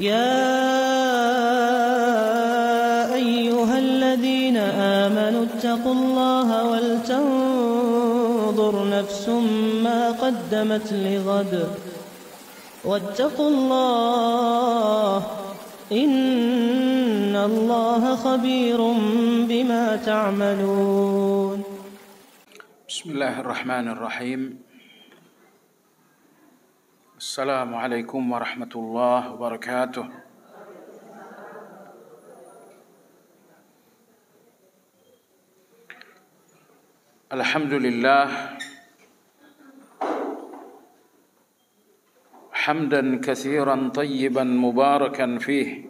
يا أيها الذين آمنوا اتقوا الله ولتنظر نفس ما قدمت لغد واتقوا الله إن الله خبير بما تعملون. بسم الله الرحمن الرحيم. السلام عليكم ورحمة الله وبركاته. الحمد لله حمدا كثيرا طيبا مباركا فيه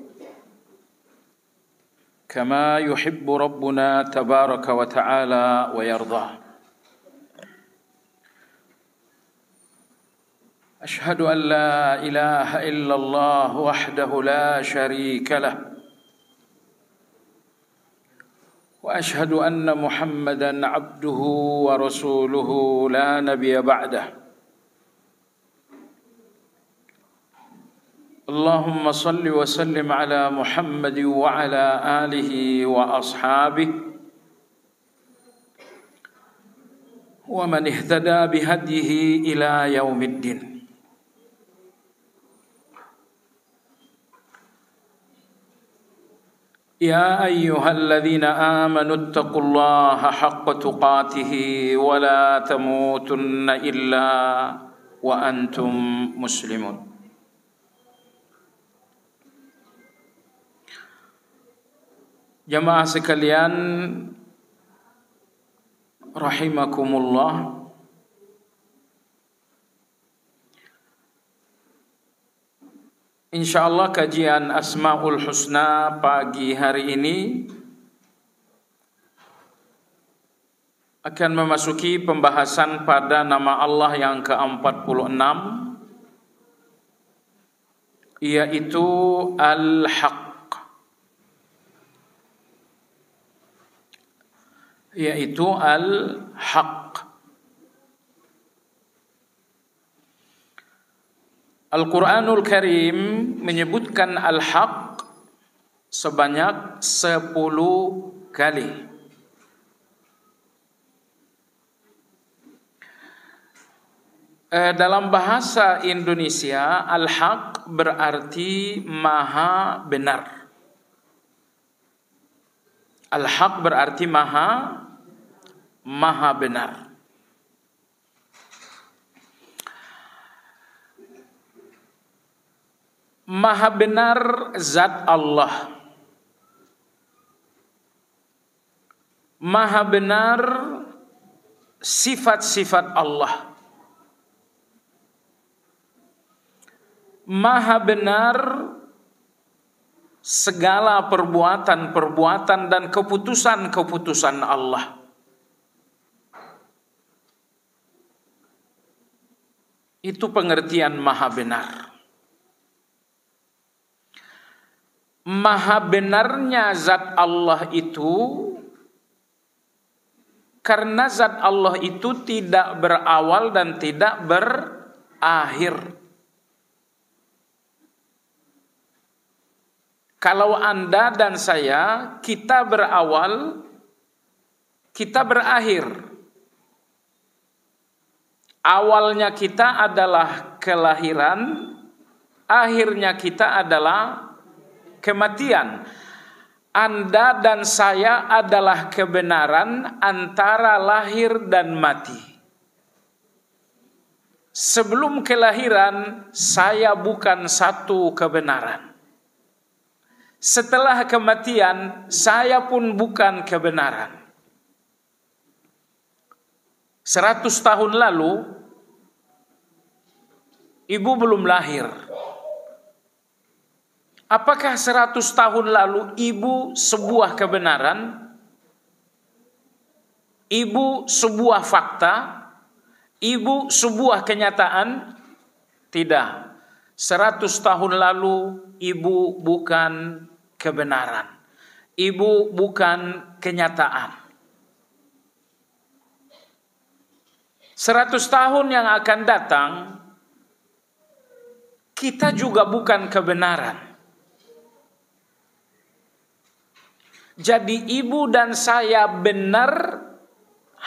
كما يحب ربنا تبارك وتعالى ويرضاه. أشهد أن لا إله إلا الله وحده لا شريك له وأشهد أن محمدا عبده ورسوله لا نبي بعده. اللهم صل وسلم على محمد وعلى آله وأصحابه ومن اهتدى بهديه إلى يوم الدين. يا أيها الذين آمنوا اتقوا الله حق تقاته ولا تموتن إلا وأنتم مسلمون. Jamaah sekalian rahimakumullah, insyaallah kajian Asmaul Husna pagi hari ini akan memasuki pembahasan pada nama Allah yang ke-46, yaitu Al-Haq, yaitu Al-Haq. Al-Quranul Karim menyebutkan Al-Haq sebanyak 10 kali. Dalam bahasa Indonesia, Al-Haq berarti maha benar. Al-Haq berarti maha benar. Maha benar zat Allah. Maha benar sifat-sifat Allah. Maha benar segala perbuatan-perbuatan dan keputusan-keputusan Allah. Itu pengertian maha benar. Maha benarnya zat Allah itu karena zat Allah itu tidak berawal dan tidak berakhir. Kalau Anda dan saya, kita berawal, kita berakhir. Awalnya kita adalah kelahiran, akhirnya kita adalah kematian. Anda dan saya adalah kebenaran antara lahir dan mati. Sebelum kelahiran, saya bukan satu kebenaran. Setelah kematian, saya pun bukan kebenaran. 100 tahun lalu, ibu belum lahir. Apakah 100 tahun lalu ibu sebuah kebenaran? Ibu sebuah fakta? Ibu sebuah kenyataan? Tidak. 100 tahun lalu ibu bukan kebenaran. Ibu bukan kenyataan. 100 tahun yang akan datang, kita juga bukan kebenaran. Jadi ibu dan saya benar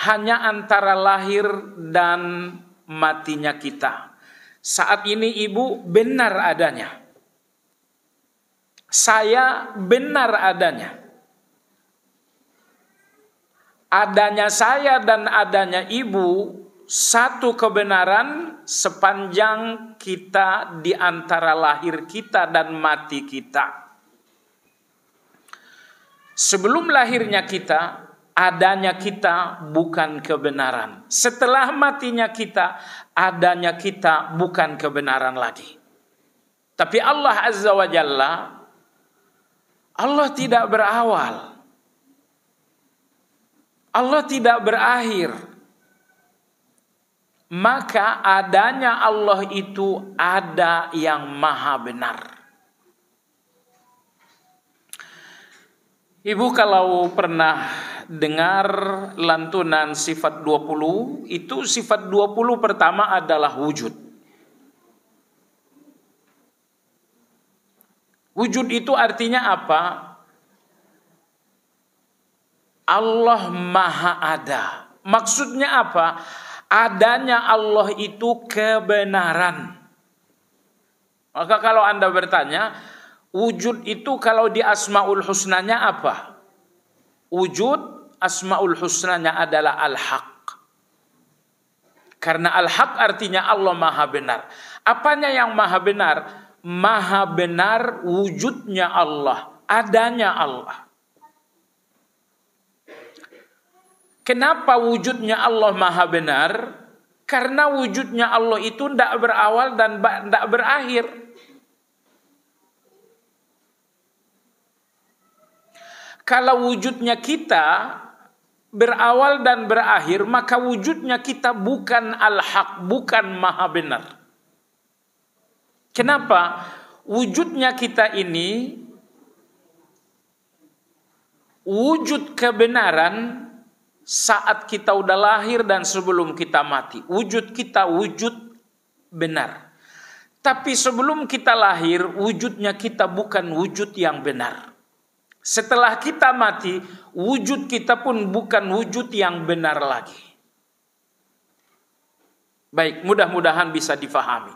hanya antara lahir dan matinya kita. Saat ini ibu benar adanya. Saya benar adanya. Adanya saya dan adanya ibu satu kebenaran sepanjang kita di antara lahir kita dan mati kita. Sebelum lahirnya kita, adanya kita bukan kebenaran. Setelah matinya kita, adanya kita bukan kebenaran lagi. Tapi Allah Azza wa Jalla, Allah tidak berawal. Allah tidak berakhir. Maka adanya Allah itu ada yang maha benar. Ibu kalau pernah dengar lantunan sifat 20, itu sifat 20 pertama adalah wujud. Wujud itu artinya apa? Allah maha ada. Maksudnya apa? Adanya Allah itu kebenaran. Maka kalau Anda bertanya, wujud itu kalau di Asmaul Husnanya apa? Wujud Asmaul Husnanya adalah Al-Haq. Karena Al-Haq artinya Allah maha benar. Apanya yang maha benar? Maha benar wujudnya Allah, adanya Allah. Kenapa wujudnya Allah maha benar? Karena wujudnya Allah itu tidak berawal dan tidak berakhir. Kalau wujudnya kita berawal dan berakhir, maka wujudnya kita bukan al-haq, bukan maha benar. Kenapa? Wujudnya kita ini wujud kebenaran saat kita udah lahir dan sebelum kita mati. Wujud kita wujud benar. Tapi sebelum kita lahir, wujudnya kita bukan wujud yang benar. Setelah kita mati, wujud kita pun bukan wujud yang benar lagi. Baik, mudah-mudahan bisa difahami.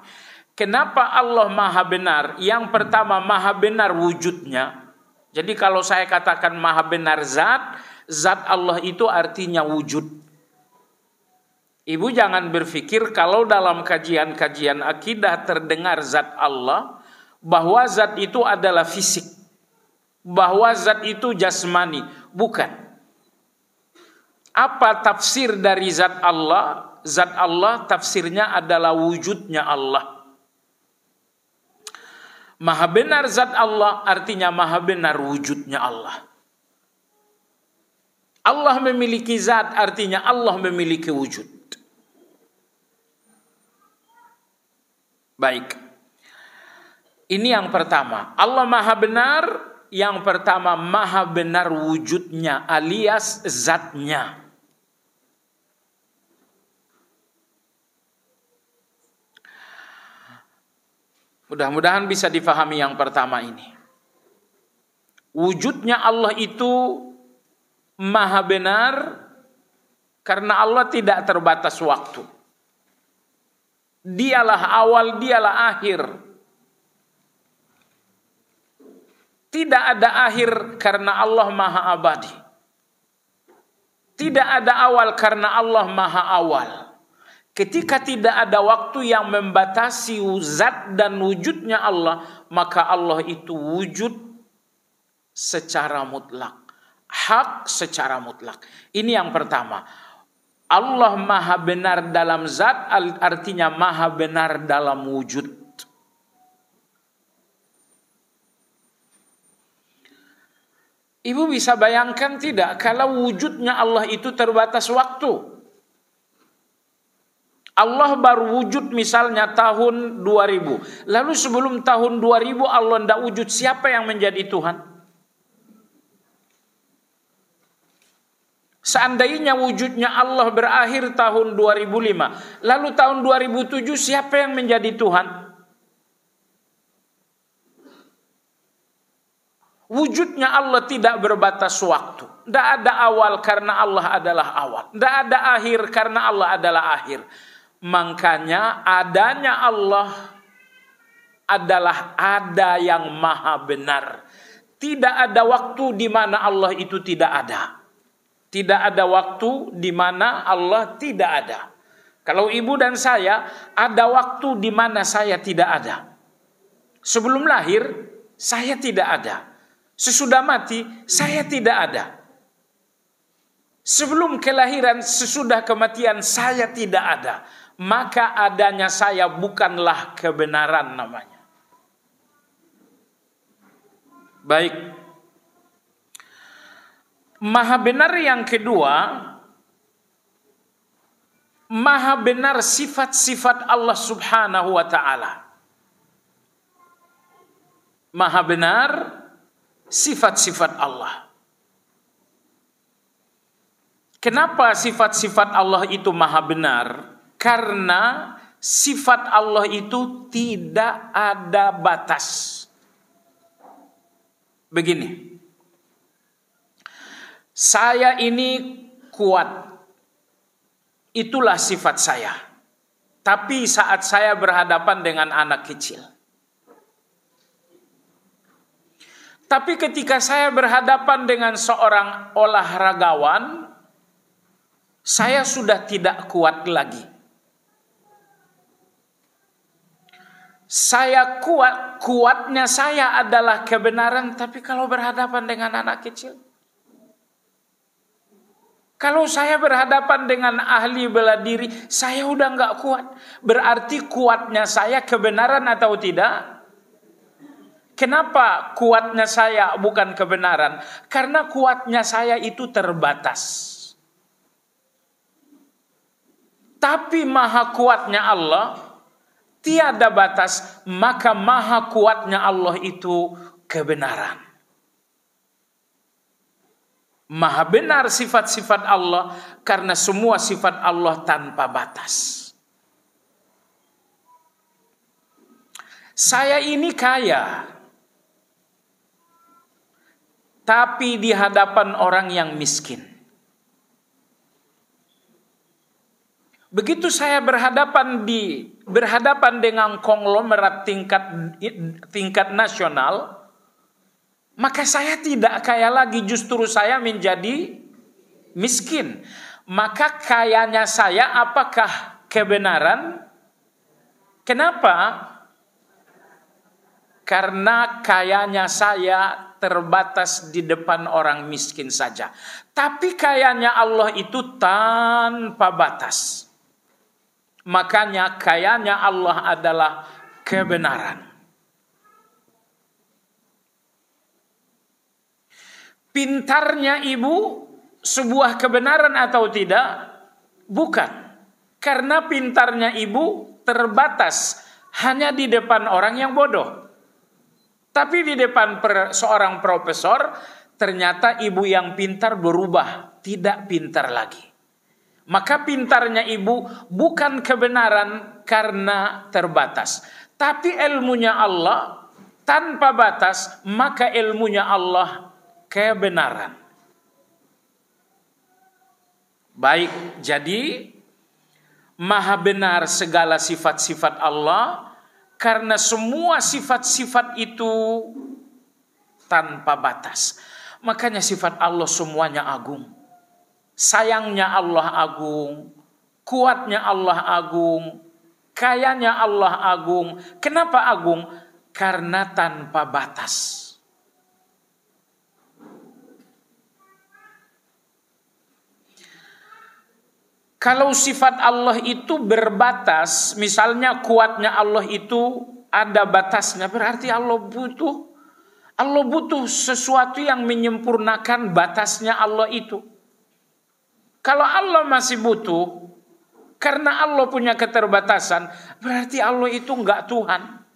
Kenapa Allah maha benar? Yang pertama, maha benar wujudnya. Jadi kalau saya katakan maha benar zat, zat Allah itu artinya wujud. Ibu jangan berpikir kalau dalam kajian-kajian akidah terdengar zat Allah, bahwa zat itu adalah fisik, bahwa zat itu jasmani. Bukan. Apa tafsir dari zat Allah? Zat Allah tafsirnya adalah wujudnya Allah. Maha benar zat Allah artinya maha benar wujudnya Allah. Allah memiliki zat artinya Allah memiliki wujud. Baik. Ini yang pertama. Allah maha benar. Yang pertama maha benar wujudnya alias zatnya. Mudah-mudahan bisa difahami yang pertama ini. Wujudnya Allah itu maha benar karena Allah tidak terbatas waktu. Dialah awal, dialah akhir. Tidak ada akhir karena Allah maha abadi. Tidak ada awal karena Allah maha awal. Ketika tidak ada waktu yang membatasi zat dan wujudnya Allah, maka Allah itu wujud secara mutlak. Hak secara mutlak. Ini yang pertama. Allah maha benar dalam zat artinya maha benar dalam wujud. Ibu bisa bayangkan tidak kalau wujudnya Allah itu terbatas waktu. Allah baru wujud misalnya tahun 2000. Lalu sebelum tahun 2000 Allah tidak wujud, siapa yang menjadi Tuhan? Seandainya wujudnya Allah berakhir tahun 2005, lalu tahun 2007 siapa yang menjadi Tuhan? Wujudnya Allah tidak berbatas waktu. Tidak ada awal karena Allah adalah awal. Tidak ada akhir karena Allah adalah akhir. Makanya adanya Allah adalah ada yang maha benar. Tidak ada waktu di mana Allah itu tidak ada. Tidak ada waktu di mana Allah tidak ada. Kalau ibu dan saya, ada waktu di mana saya tidak ada. Sebelum lahir, saya tidak ada. Sesudah mati, saya tidak ada. Sebelum kelahiran, sesudah kematian, saya tidak ada. Maka adanya saya bukanlah kebenaran namanya. Baik. Maha benar yang kedua, maha benar sifat-sifat Allah Subhanahu wa ta'ala. Maha benar sifat-sifat Allah. Kenapa sifat-sifat Allah itu maha benar? Karena sifat Allah itu tidak ada batas. Begini, saya ini kuat, itulah sifat saya. Tapi saat saya berhadapan dengan anak kecil, tapi ketika saya berhadapan dengan seorang olahragawan, saya sudah tidak kuat lagi. Saya kuatnya saya adalah kebenaran, tapi kalau berhadapan dengan anak kecil, kalau saya berhadapan dengan ahli bela diri, saya udah nggak kuat. Berarti kuatnya saya kebenaran atau tidak? Kenapa kuatnya saya bukan kebenaran? Karena kuatnya saya itu terbatas. Tapi maha kuatnya Allah tiada batas, maka maha kuatnya Allah itu kebenaran. Maha benar sifat-sifat Allah karena semua sifat Allah tanpa batas. Saya ini kaya, tapi di hadapan orang yang miskin. Begitu saya berhadapan dengan konglomerat tingkat nasional, maka saya tidak kaya lagi, justru saya menjadi miskin. Maka kayanya saya apakah kebenaran? Kenapa? Karena kayanya saya terbatas di depan orang miskin saja. Tapi kayanya Allah itu tanpa batas. Makanya kayanya Allah adalah kebenaran. Pintarnya ibu sebuah kebenaran atau tidak? Bukan. Karena pintarnya ibu terbatas hanya di depan orang yang bodoh. Tapi di depan seorang profesor, ternyata ibu yang pintar berubah, tidak pintar lagi. Maka pintarnya ibu bukan kebenaran karena terbatas. Tapi ilmunya Allah tanpa batas, maka ilmunya Allah kebenaran. Baik, jadi maha benar segala sifat-sifat Allah karena semua sifat-sifat itu tanpa batas. Makanya sifat Allah semuanya agung. Sayangnya Allah agung, kuatnya Allah agung, kayanya Allah agung. Kenapa agung? Karena tanpa batas. Kalau sifat Allah itu berbatas, misalnya kuatnya Allah itu ada batasnya, berarti Allah butuh sesuatu yang menyempurnakan batasnya Allah itu. Kalau Allah masih butuh, karena Allah punya keterbatasan, berarti Allah itu enggak Tuhan.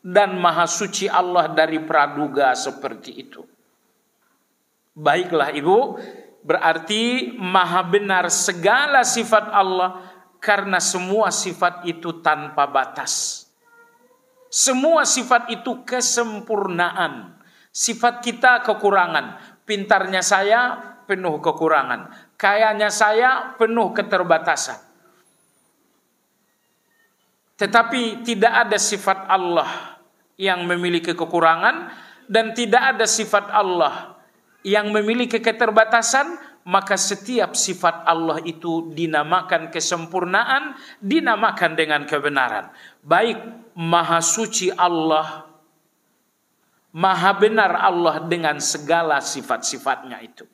Dan maha suci Allah dari praduga seperti itu. Baiklah ibu, berarti maha benar segala sifat Allah, karena semua sifat itu tanpa batas. Semua sifat itu kesempurnaan. Sifat kita kekurangan. Pintarnya saya penuh kekurangan. Kayanya saya penuh keterbatasan. Tetapi tidak ada sifat Allah yang memiliki kekurangan dan tidak ada sifat Allah yang memiliki keterbatasan, maka setiap sifat Allah itu dinamakan kesempurnaan, dinamakan dengan kebenaran. Baik Maha Suci Allah, Maha benar Allah dengan segala sifat-sifatnya itu.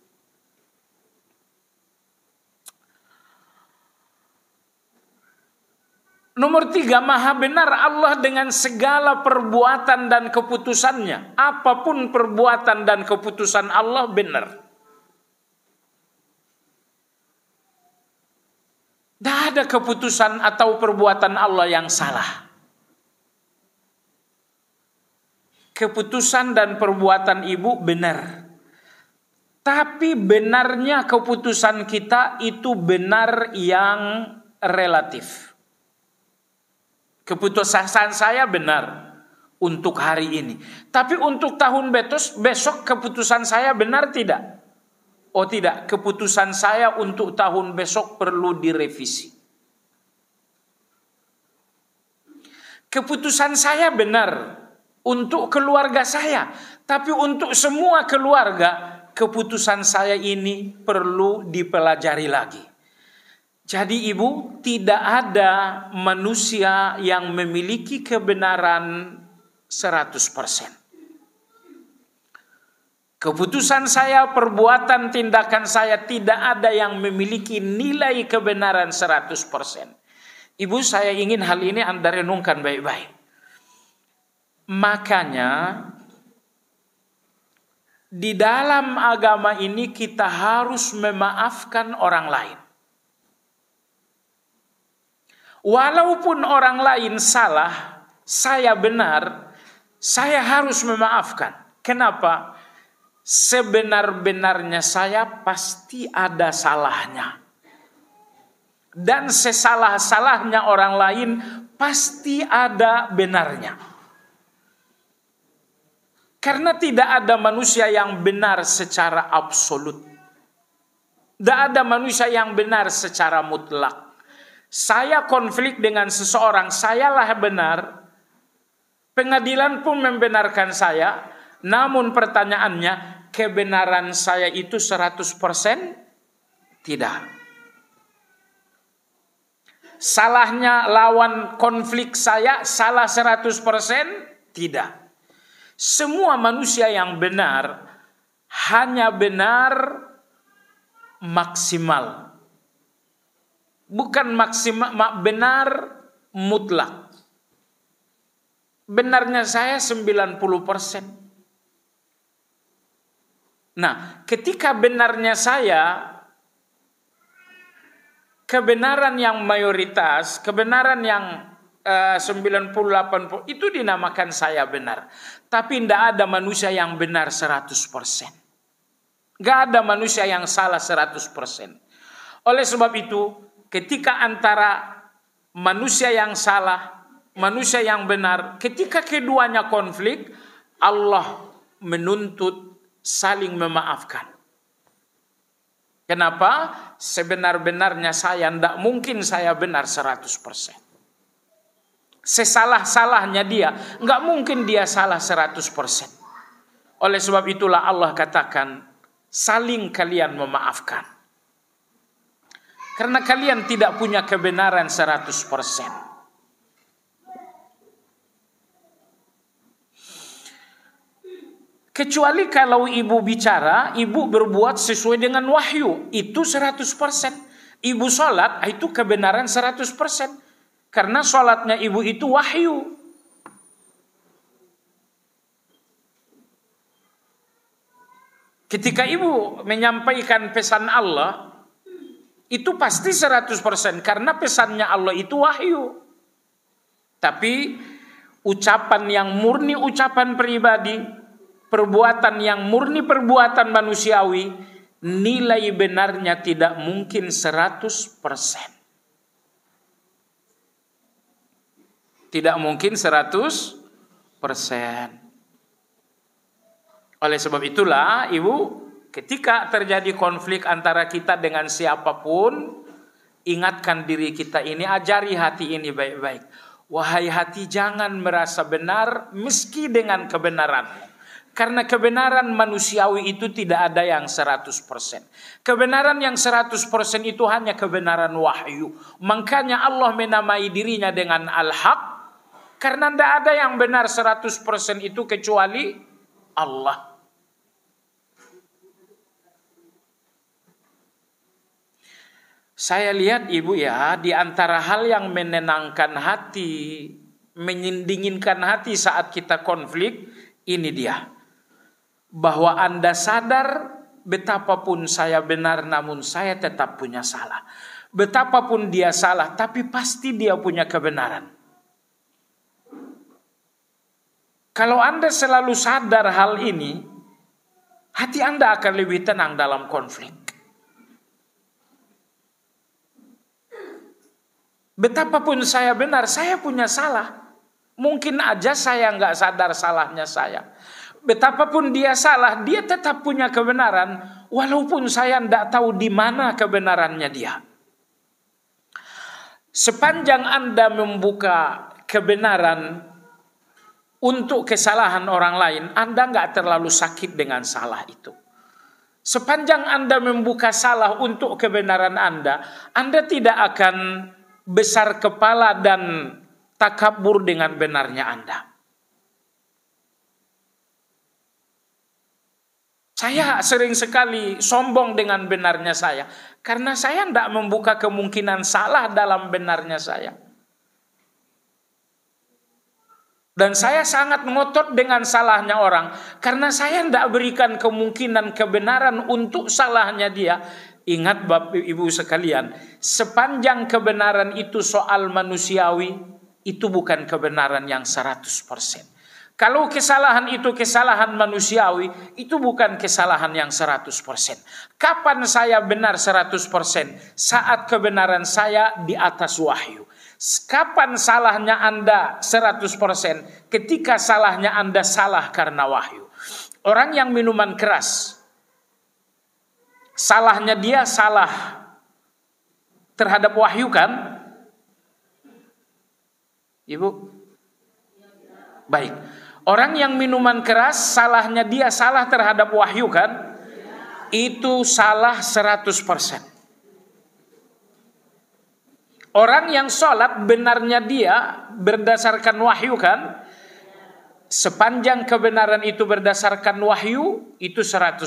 Nomor 3, Maha benar Allah dengan segala perbuatan dan keputusannya. Apapun perbuatan dan keputusan Allah benar. Tidak ada keputusan atau perbuatan Allah yang salah. Keputusan dan perbuatan ibu benar. Tapi benarnya keputusan kita itu benar yang relatif. Keputusan saya benar untuk hari ini. Tapi untuk tahun besok keputusan saya benar tidak? Oh tidak, keputusan saya untuk tahun besok perlu direvisi. Keputusan saya benar untuk keluarga saya. Tapi untuk semua keluarga, keputusan saya ini perlu dipelajari lagi. Jadi ibu, tidak ada manusia yang memiliki kebenaran 100%. Keputusan saya, perbuatan, tindakan saya tidak ada yang memiliki nilai kebenaran 100%. Ibu, saya ingin hal ini Anda renungkan baik-baik. Makanya di dalam agama ini kita harus memaafkan orang lain. Walaupun orang lain salah, saya benar, saya harus memaafkan. Kenapa? Sebenar-benarnya saya pasti ada salahnya. Dan sesalah-salahnya orang lain pasti ada benarnya. Karena tidak ada manusia yang benar secara absolut. Tidak ada manusia yang benar secara mutlak. Saya konflik dengan seseorang, sayalah benar. Pengadilan pun membenarkan saya. Namun pertanyaannya, kebenaran saya itu 100%? Tidak. Salahnya lawan konflik saya, salah 100%? Tidak. Semua manusia yang benar, hanya benar maksimal. Bukan maksimal, benar mutlak. Benarnya saya 90%. Nah, ketika benarnya saya, kebenaran yang mayoritas, kebenaran yang 90-80, itu dinamakan saya benar. Tapi tidak ada manusia yang benar 100%. Tidak ada manusia yang salah 100%. Oleh sebab itu, ketika antara manusia yang salah, manusia yang benar, ketika keduanya konflik, Allah menuntut saling memaafkan. Kenapa? Sebenar-benarnya saya, tidak mungkin saya benar 100%. Sesalah-salahnya dia, tidak mungkin dia salah 100%. Oleh sebab itulah Allah katakan, saling kalian memaafkan. Karena kalian tidak punya kebenaran 100%. Kecuali kalau ibu bicara, ibu berbuat sesuai dengan wahyu, itu 100%. Ibu sholat, itu kebenaran 100%. Karena sholatnya ibu itu wahyu. Ketika ibu menyampaikan pesan Allah, itu pasti 100%. Karena pesannya Allah itu wahyu. Tapi ucapan yang murni ucapan pribadi, perbuatan yang murni perbuatan manusiawi, nilai benarnya tidak mungkin 100%. Tidak mungkin 100%. Oleh sebab itulah, Ibu, ketika terjadi konflik antara kita dengan siapapun, ingatkan diri kita ini, ajari hati ini baik-baik. Wahai hati, jangan merasa benar meski dengan kebenaranmu. Karena kebenaran manusiawi itu tidak ada yang 100%. Kebenaran yang 100% itu hanya kebenaran wahyu. Makanya Allah menamai dirinya dengan Al-Haq. Karena tidak ada yang benar 100% itu kecuali Allah. Saya lihat, Ibu, ya, di antara hal yang menenangkan hati, mendinginkan hati saat kita konflik, ini dia. Bahwa Anda sadar betapapun saya benar namun saya tetap punya salah. Betapapun dia salah tapi pasti dia punya kebenaran. Kalau Anda selalu sadar hal ini, hati Anda akan lebih tenang dalam konflik. Betapapun saya benar, saya punya salah. Mungkin aja saya nggak sadar salahnya saya. Betapapun dia salah, dia tetap punya kebenaran. Walaupun saya nggak tahu di mana kebenarannya dia. Sepanjang Anda membuka kebenaran untuk kesalahan orang lain, Anda nggak terlalu sakit dengan salah itu. Sepanjang Anda membuka salah untuk kebenaran Anda tidak akan besar kepala dan takabur dengan benarnya Anda. Saya sering sekali sombong dengan benarnya saya, karena saya tidak membuka kemungkinan salah dalam benarnya saya. Dan saya sangat ngotot dengan salahnya orang, karena saya tidak berikan kemungkinan kebenaran untuk salahnya dia. Ingat Bapak Ibu sekalian, sepanjang kebenaran itu soal manusiawi, itu bukan kebenaran yang 100%. Kalau kesalahan itu kesalahan manusiawi, itu bukan kesalahan yang 100%. Kapan saya benar 100%? Saat kebenaran saya di atas wahyu. Kapan salahnya Anda 100%? Ketika salahnya Anda salah karena wahyu. Orang yang minuman keras, salahnya dia salah terhadap wahyu kan? Ibu? Baik. Orang yang minuman keras, salahnya dia salah terhadap wahyu kan? Itu salah 100%. Orang yang sholat, benarnya dia berdasarkan wahyu kan? Sepanjang kebenaran itu berdasarkan wahyu, itu 100%.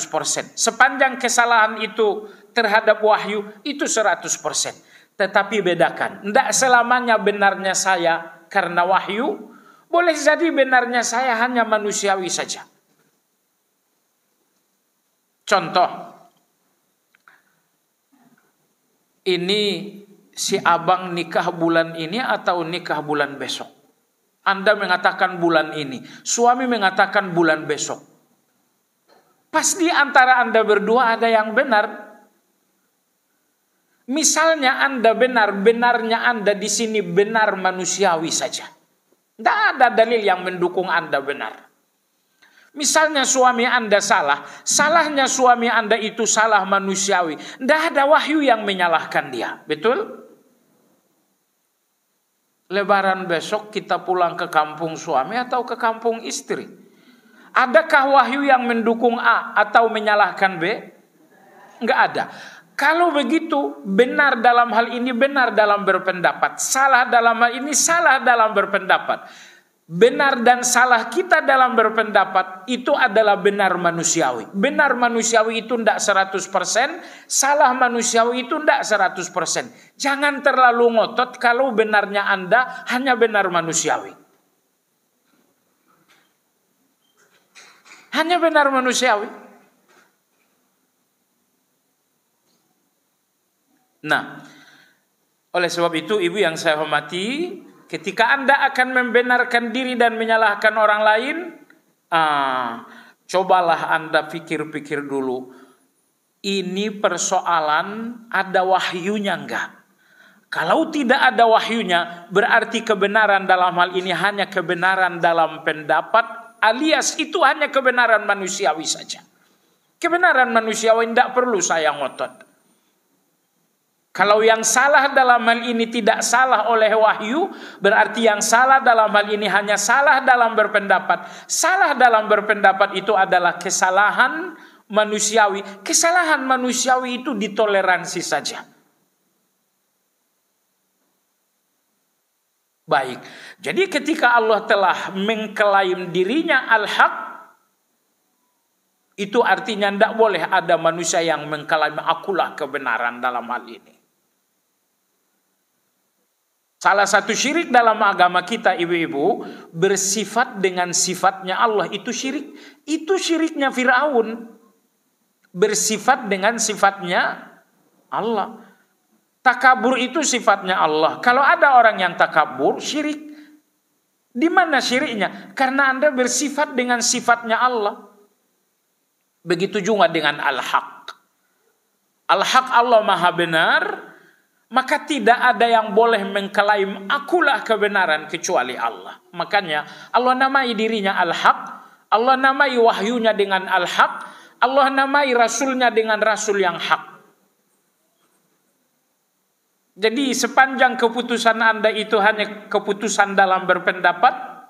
Sepanjang kesalahan itu terhadap wahyu, itu 100%. Tetapi bedakan, tidak selamanya benarnya saya karena wahyu. Boleh jadi benarnya saya hanya manusiawi saja. Contoh, ini si abang nikah bulan ini atau nikah bulan besok? Anda mengatakan bulan ini, suami mengatakan bulan besok. Pasti antara Anda berdua ada yang benar. Misalnya Anda benar, benarnya Anda di sini benar manusiawi saja. Tidak ada dalil yang mendukung Anda benar. Misalnya suami Anda salah, salahnya suami Anda itu salah manusiawi. Tidak ada wahyu yang menyalahkan dia, betul? Lebaran besok kita pulang ke kampung suami atau ke kampung istri? Adakah wahyu yang mendukung A atau menyalahkan B? Enggak ada. Kalau begitu, benar dalam hal ini, benar dalam berpendapat. Salah dalam hal ini, salah dalam berpendapat. Benar dan salah kita dalam berpendapat itu adalah benar manusiawi. Benar manusiawi itu tidak 100%, salah manusiawi itu tidak 100%. Jangan terlalu ngotot kalau benarnya Anda hanya benar manusiawi. Hanya benar manusiawi. Nah, oleh sebab itu Ibu yang saya hormati, ketika Anda akan membenarkan diri dan menyalahkan orang lain, cobalah Anda pikir-pikir dulu. Ini persoalan ada wahyunya enggak? Kalau tidak ada wahyunya, berarti kebenaran dalam hal ini hanya kebenaran dalam pendapat, alias itu hanya kebenaran manusiawi saja. Kebenaran manusiawi tidak perlu saya ngotot. Kalau yang salah dalam hal ini tidak salah oleh wahyu, berarti yang salah dalam hal ini hanya salah dalam berpendapat. Salah dalam berpendapat itu adalah kesalahan manusiawi. Kesalahan manusiawi itu ditoleransi saja. Baik. Jadi ketika Allah telah mengklaim dirinya al-haq, itu artinya tidak boleh ada manusia yang mengklaim akulah kebenaran dalam hal ini. Salah satu syirik dalam agama kita, ibu-ibu, bersifat dengan sifatnya Allah. Itu syirik. Itu syiriknya Fir'aun. Bersifat dengan sifatnya Allah. Takabur itu sifatnya Allah. Kalau ada orang yang takabur, syirik. Di mana syiriknya? Karena Anda bersifat dengan sifatnya Allah. Begitu juga dengan al-haq. Al-haq, Allah maha benar. Maka tidak ada yang boleh mengklaim akulah kebenaran kecuali Allah. Makanya Allah namai dirinya al-haq. Allah namai wahyunya dengan al-haq. Allah namai rasulnya dengan rasul yang hak. Jadi sepanjang keputusan Anda itu hanya keputusan dalam berpendapat,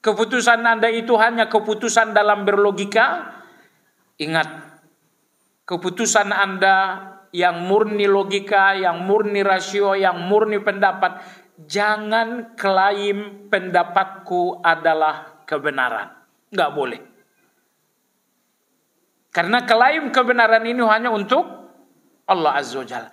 keputusan Anda itu hanya keputusan dalam berlogika, ingat, keputusan Anda yang murni logika, yang murni rasio, yang murni pendapat, jangan klaim pendapatku adalah kebenaran. Nggak boleh. Karena klaim kebenaran ini hanya untuk Allah Azza wa Jalla.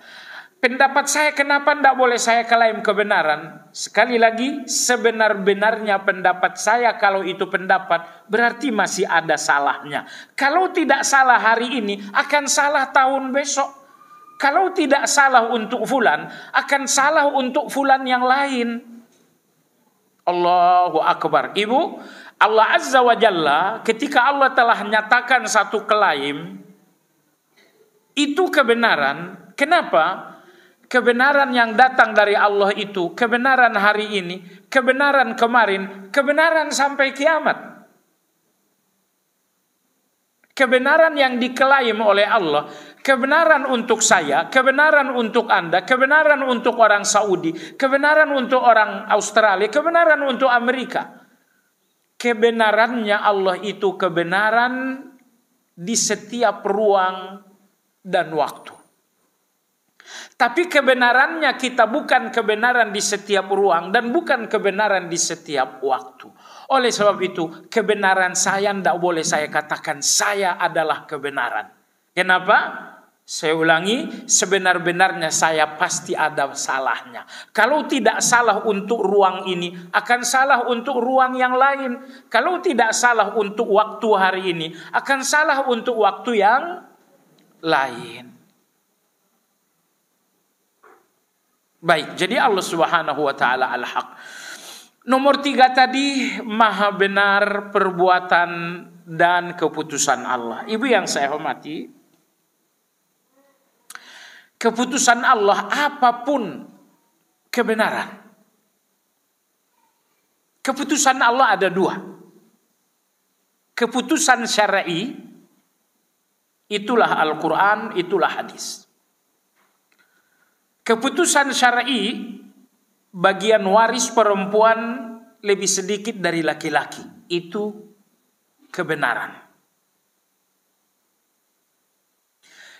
Pendapat saya, kenapa tidak boleh saya klaim kebenaran? Sekali lagi, sebenar-benarnya pendapat saya, kalau itu pendapat, berarti masih ada salahnya. Kalau tidak salah hari ini, akan salah tahun besok. Kalau tidak salah untuk fulan, akan salah untuk fulan yang lain. Allahu Akbar. Ibu, Allah Azza wa Jalla ketika Allah telah nyatakan satu klaim, itu kebenaran. Kenapa? Kebenaran yang datang dari Allah itu, kebenaran hari ini, kebenaran kemarin, kebenaran sampai kiamat. Kebenaran yang diklaim oleh Allah, kebenaran untuk saya, kebenaran untuk Anda, kebenaran untuk orang Saudi, kebenaran untuk orang Australia, kebenaran untuk Amerika. Kebenarannya Allah itu kebenaran di setiap ruang dan waktu. Tapi kebenarannya kita bukan kebenaran di setiap ruang dan bukan kebenaran di setiap waktu. Oleh sebab itu, kebenaran saya tidak boleh saya katakan saya adalah kebenaran. Kenapa? Saya ulangi, sebenar-benarnya saya pasti ada salahnya. Kalau tidak salah untuk ruang ini, akan salah untuk ruang yang lain. Kalau tidak salah untuk waktu hari ini, akan salah untuk waktu yang lain. Baik, jadi Allah Subhanahu wa taala al-haq. Nomor 3 tadi, maha benar perbuatan dan keputusan Allah. Ibu yang saya hormati, keputusan Allah apapun kebenaran. Keputusan Allah ada 2. Keputusan syar'i, itulah Al-Quran, itulah hadis. Keputusan syar'i, bagian waris perempuan lebih sedikit dari laki-laki. Itu kebenaran.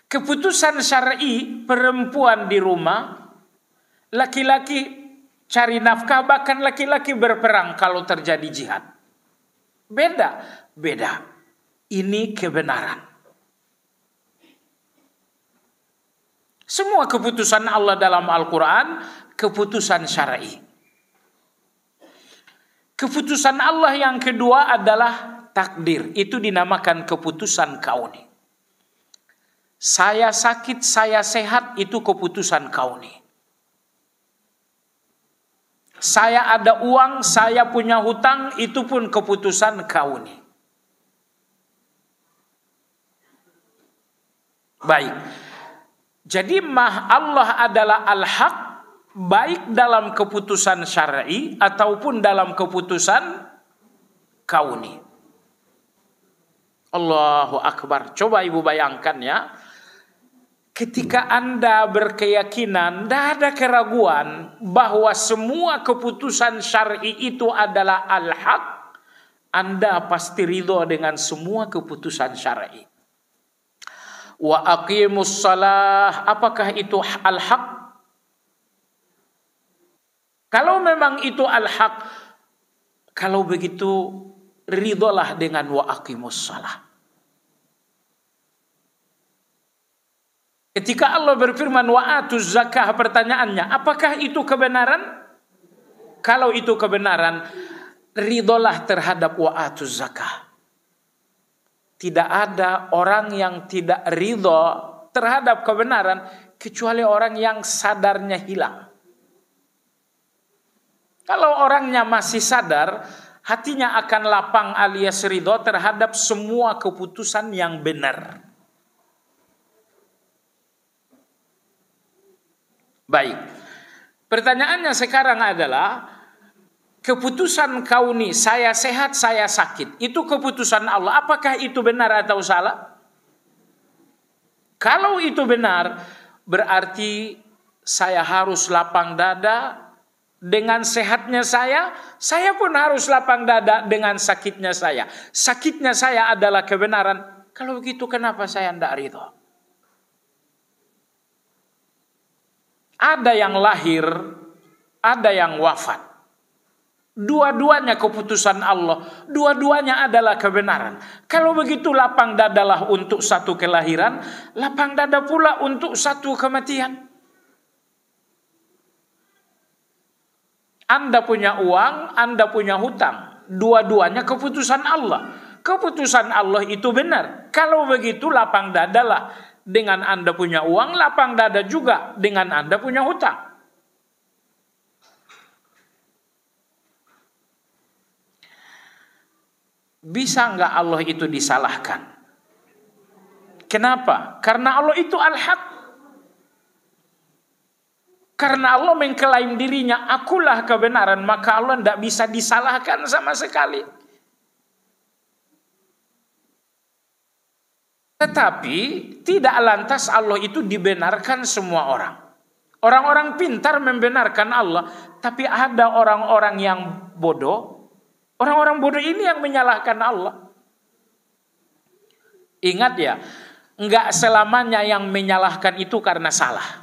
Keputusan syar'i, perempuan di rumah, laki-laki cari nafkah, bahkan laki-laki berperang kalau terjadi jihad. Beda. Ini kebenaran. Semua keputusan Allah dalam Al-Quran, keputusan syar'i. Keputusan Allah yang kedua adalah takdir. Itu dinamakan keputusan kauni. Saya sakit, saya sehat, itu keputusan kauni. Saya ada uang, saya punya hutang, itu pun keputusan kauni. Baik. Jadi Allah adalah al-haq, baik dalam keputusan syar'i ataupun dalam keputusan kauni. Allahu Akbar. Coba ibu bayangkan ya. Ketika Anda berkeyakinan, tidak ada keraguan bahwa semua keputusan syar'i itu adalah al-haq, Anda pasti ridho dengan semua keputusan syar'i. Wa aqimus salah, apakah itu al-haq? Kalau memang itu al-haq, kalau begitu ridholah dengan wa aqimus salah. Ketika Allah berfirman wa atuz zakah, pertanyaannya, apakah itu kebenaran? Kalau itu kebenaran, ridholah terhadap wa atuz zakah. Tidak ada orang yang tidak ridho terhadap kebenaran kecuali orang yang sadarnya hilang. Kalau orangnya masih sadar, hatinya akan lapang alias ridho terhadap semua keputusan yang benar. Baik, pertanyaannya sekarang adalah keputusan kauni, saya sehat, saya sakit, itu keputusan Allah. Apakah itu benar atau salah? Kalau itu benar, berarti saya harus lapang dada dengan sehatnya saya pun harus lapang dada dengan sakitnya saya. Sakitnya saya adalah kebenaran. Kalau begitu kenapa saya tidak ridho? Ada yang lahir, ada yang wafat. Dua-duanya keputusan Allah, dua-duanya adalah kebenaran. Kalau begitu lapang dadalah untuk satu kelahiran, lapang dada pula untuk satu kematian. Anda punya uang, Anda punya hutang. Dua-duanya keputusan Allah. Keputusan Allah itu benar. Kalau begitu lapang dadalah dengan Anda punya uang, lapang dada juga dengan Anda punya hutang. Bisa enggak Allah itu disalahkan? Kenapa? Karena Allah itu al-haq. Karena Allah mengklaim dirinya, akulah kebenaran, maka Allah tidak bisa disalahkan sama sekali. Tetapi tidak lantas Allah itu dibenarkan semua orang. Orang-orang pintar membenarkan Allah, tapi ada orang-orang yang bodoh. Orang-orang bodoh ini yang menyalahkan Allah. Ingat ya, enggak selamanya yang menyalahkan itu karena salah.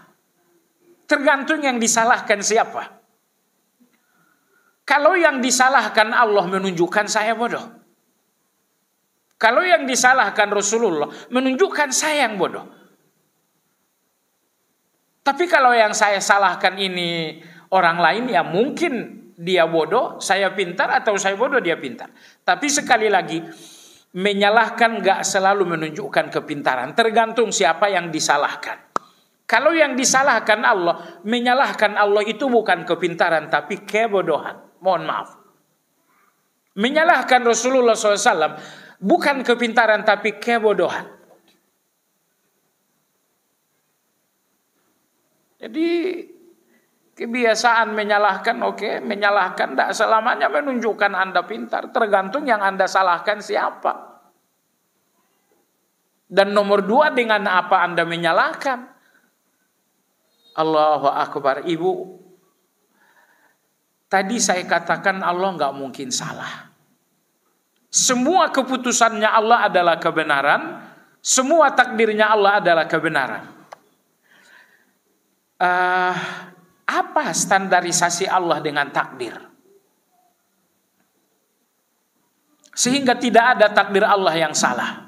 Tergantung yang disalahkan siapa. Kalau yang disalahkan Allah menunjukkan saya bodoh. Kalau yang disalahkan Rasulullah menunjukkan saya yang bodoh. Tapi kalau yang saya salahkan ini orang lain, ya mungkin dia bodoh, saya pintar, atau saya bodoh, dia pintar. Tapi sekali lagi, menyalahkan gak selalu menunjukkan kepintaran. Tergantung siapa yang disalahkan. Kalau yang disalahkan Allah, menyalahkan Allah itu bukan kepintaran, tapi kebodohan. Mohon maaf. Menyalahkan Rasulullah SAW bukan kepintaran, tapi kebodohan. Jadi kebiasaan menyalahkan, oke, menyalahkan tidak selamanya menunjukkan Anda pintar. Tergantung yang Anda salahkan siapa. Dan nomor dua, dengan apa Anda menyalahkan. Allahu Akbar. Ibu, tadi saya katakan Allah nggak mungkin salah. Semua keputusannya Allah adalah kebenaran. Semua takdirnya Allah adalah kebenaran. Apa standarisasi Allah dengan takdir? Sehingga tidak ada takdir Allah yang salah.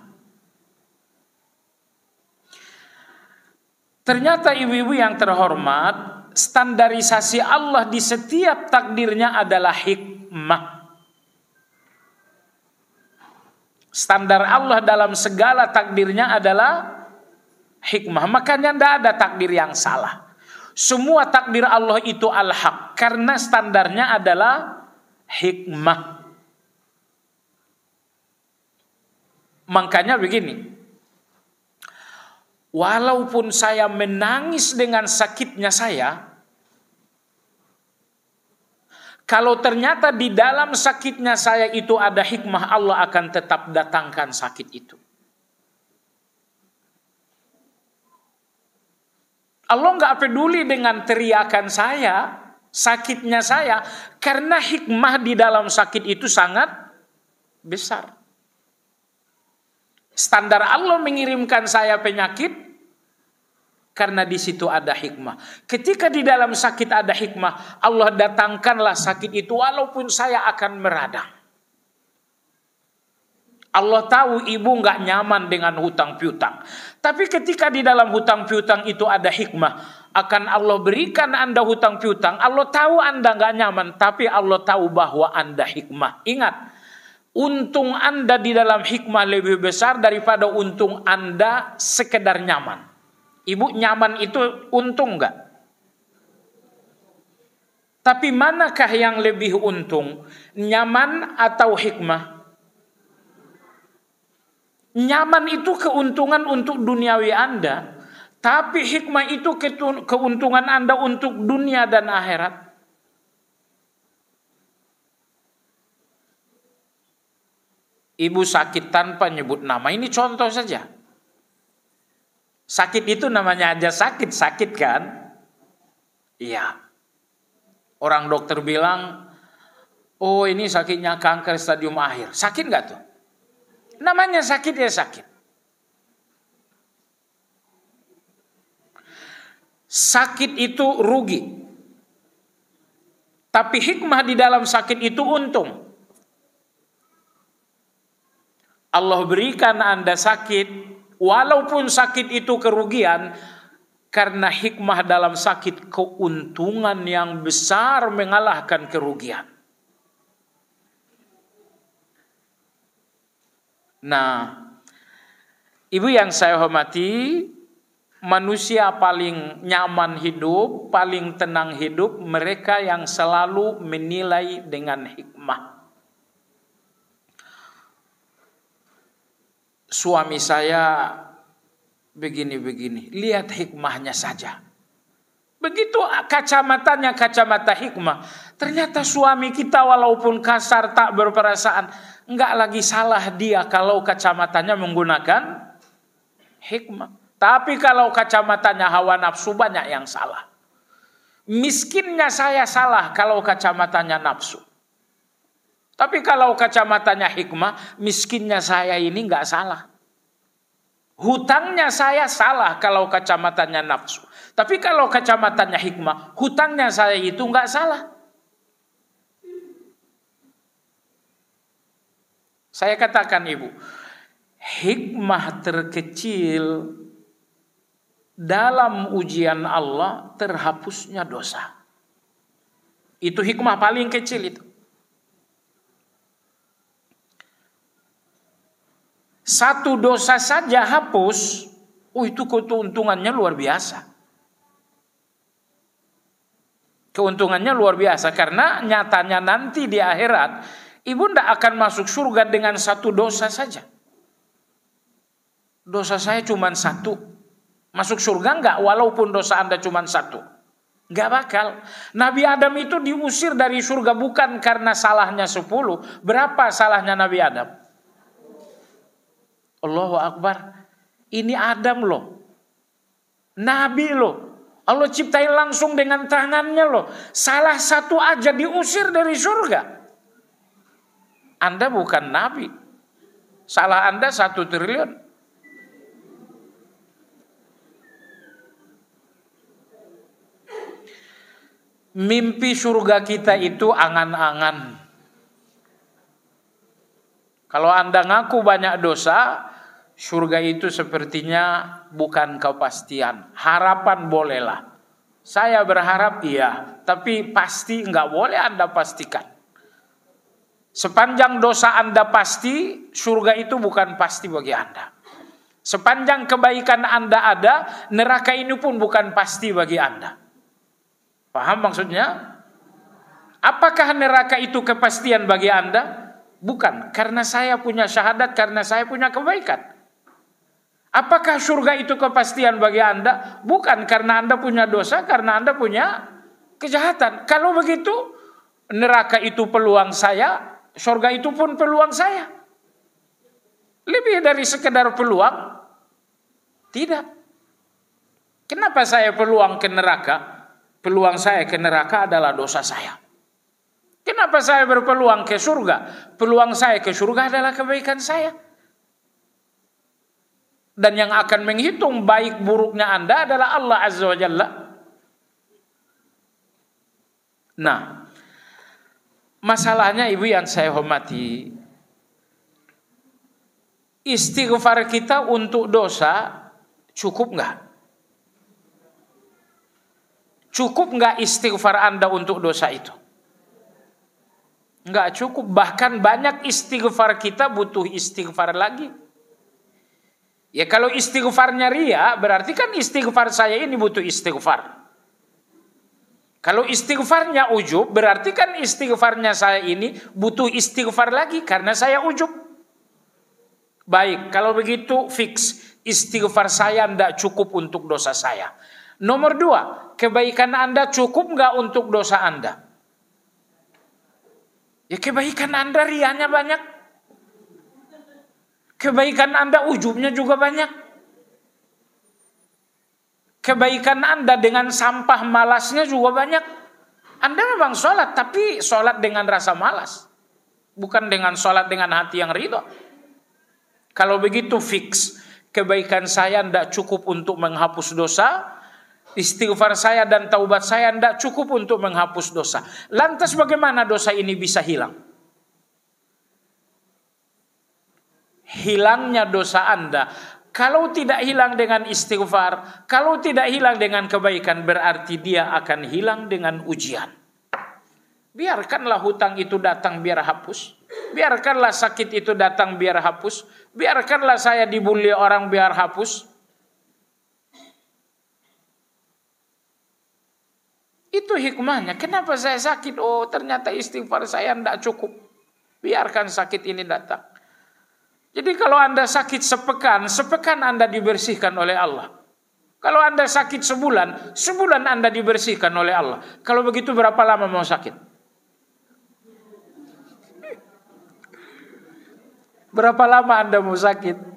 Ternyata ibu-ibu yang terhormat, standarisasi Allah di setiap takdirnya adalah hikmah. Standar Allah dalam segala takdirnya adalah hikmah. Makanya tidak ada takdir yang salah. Semua takdir Allah itu al-haq, karena standarnya adalah hikmah. Makanya begini, walaupun saya menangis dengan sakitnya saya, Kalau ternyata di dalam sakitnya saya itu ada hikmah, Allah akan tetap datangkan sakit itu. Allah nggak peduli dengan teriakan saya, sakitnya saya, karena hikmah di dalam sakit itu sangat besar. Standar Allah mengirimkan saya penyakit karena di situ ada hikmah. Ketika di dalam sakit ada hikmah, Allah datangkanlah sakit itu walaupun saya akan meradang. Allah tahu ibu nggak nyaman dengan hutang piutang. Tapi ketika di dalam hutang piutang itu ada hikmah, akan Allah berikan Anda hutang piutang. Allah tahu Anda nggak nyaman, tapi Allah tahu bahwa Anda hikmah. Ingat, untung Anda di dalam hikmah lebih besar daripada untung Anda sekedar nyaman. Ibu nyaman itu untung nggak? Tapi manakah yang lebih untung? Nyaman atau hikmah? Nyaman itu keuntungan untuk duniawi Anda, tapi hikmah itu keuntungan Anda untuk dunia dan akhirat. Ibu sakit tanpa nyebut nama, ini contoh saja. Sakit itu namanya aja sakit kan? Iya. Orang dokter bilang, oh ini sakitnya kanker stadium akhir. Sakit nggak tuh? Namanya sakit ya sakit. Sakit itu rugi. Tapi hikmah di dalam sakit itu untung. Allah berikan Anda sakit, walaupun sakit itu kerugian, karena hikmah dalam sakit keuntungan yang besar mengalahkan kerugian. Nah, ibu yang saya hormati, manusia paling nyaman hidup, paling tenang hidup, mereka yang selalu menilai dengan hikmah. Suami saya begini-begini, lihat hikmahnya saja. Begitu kacamatanya kacamata hikmah, ternyata suami kita walaupun kasar tak berperasaan, enggak lagi salah dia kalau kacamatanya menggunakan hikmah. Tapi kalau kacamatanya hawa nafsu, banyak yang salah. Miskinnya saya salah kalau kacamatanya nafsu. Tapi kalau kacamatanya hikmah, miskinnya saya ini enggak salah. Hutangnya saya salah kalau kacamatanya nafsu. Tapi kalau kacamatanya hikmah, hutangnya saya itu enggak salah. Saya katakan ibu, hikmah terkecil dalam ujian Allah terhapusnya dosa. Itu hikmah paling kecil itu. Satu dosa saja hapus, itu keuntungannya luar biasa. Keuntungannya luar biasa karena nyatanya nanti di akhirat ibu tidak akan masuk surga dengan satu dosa saja. Dosa saya cuma satu. Masuk surga enggak walaupun dosa Anda cuma satu? Enggak bakal. Nabi Adam itu diusir dari surga bukan karena salahnya 10. Berapa salahnya Nabi Adam? Allahu Akbar. Ini Adam loh. Nabi loh. Allah ciptain langsung dengan tangannya loh. Salah satu aja diusir dari surga. Anda bukan Nabi. Salah Anda 1 triliun. Mimpi surga kita itu angan-angan. Kalau Anda ngaku banyak dosa, surga itu sepertinya bukan kepastian. Harapan bolehlah. Saya berharap iya, tapi pasti enggak boleh Anda pastikan. Sepanjang dosa Anda pasti, surga itu bukan pasti bagi Anda. Sepanjang kebaikan Anda ada, neraka ini pun bukan pasti bagi Anda. Paham maksudnya? Apakah neraka itu kepastian bagi Anda? Bukan, karena saya punya syahadat, karena saya punya kebaikan. Apakah surga itu kepastian bagi Anda? Bukan, karena Anda punya dosa, karena Anda punya kejahatan. Kalau begitu, neraka itu peluang saya, surga itu pun peluang saya. Lebih dari sekedar peluang? Tidak. Kenapa saya peluang ke neraka? Peluang saya ke neraka adalah dosa saya. Kenapa saya berpeluang ke surga? Peluang saya ke surga adalah kebaikan saya. Dan yang akan menghitung baik buruknya Anda adalah Allah Azza wa Jalla. Nah, masalahnya ibu yang saya hormati, istighfar kita untuk dosa cukup nggak? Cukup nggak istighfar Anda untuk dosa itu? Nggak cukup. Bahkan banyak istighfar kita butuh istighfar lagi. Ya kalau istighfarnya ria, berarti kan istighfar saya ini butuh istighfar. Kalau istighfarnya ujub, berarti kan istighfarnya saya ini butuh istighfar lagi karena saya ujub. Baik, kalau begitu fix istighfar saya tidak cukup untuk dosa saya. Nomor 2, kebaikan Anda cukup nggak untuk dosa Anda? Ya kebaikan Anda rianya banyak. Kebaikan Anda ujubnya juga banyak. Kebaikan Anda dengan sampah malasnya juga banyak. Anda memang sholat, tapi sholat dengan rasa malas. Bukan dengan sholat dengan hati yang ridho. Kalau begitu fix, kebaikan saya tidak cukup untuk menghapus dosa. Istighfar saya dan taubat saya tidak cukup untuk menghapus dosa. Lantas bagaimana dosa ini bisa hilang? Hilangnya dosa Anda, kalau tidak hilang dengan istighfar, kalau tidak hilang dengan kebaikan, berarti dia akan hilang dengan ujian. Biarkanlah hutang itu datang biar hapus. Biarkanlah sakit itu datang biar hapus. Biarkanlah saya dibully orang biar hapus. Itu hikmahnya. Kenapa saya sakit? Oh, ternyata istighfar saya tidak cukup. Biarkan sakit ini datang. Jadi kalau Anda sakit sepekan, sepekan Anda dibersihkan oleh Allah. Kalau Anda sakit sebulan, sebulan Anda dibersihkan oleh Allah. Kalau begitu berapa lama mau sakit? Berapa lama Anda mau sakit?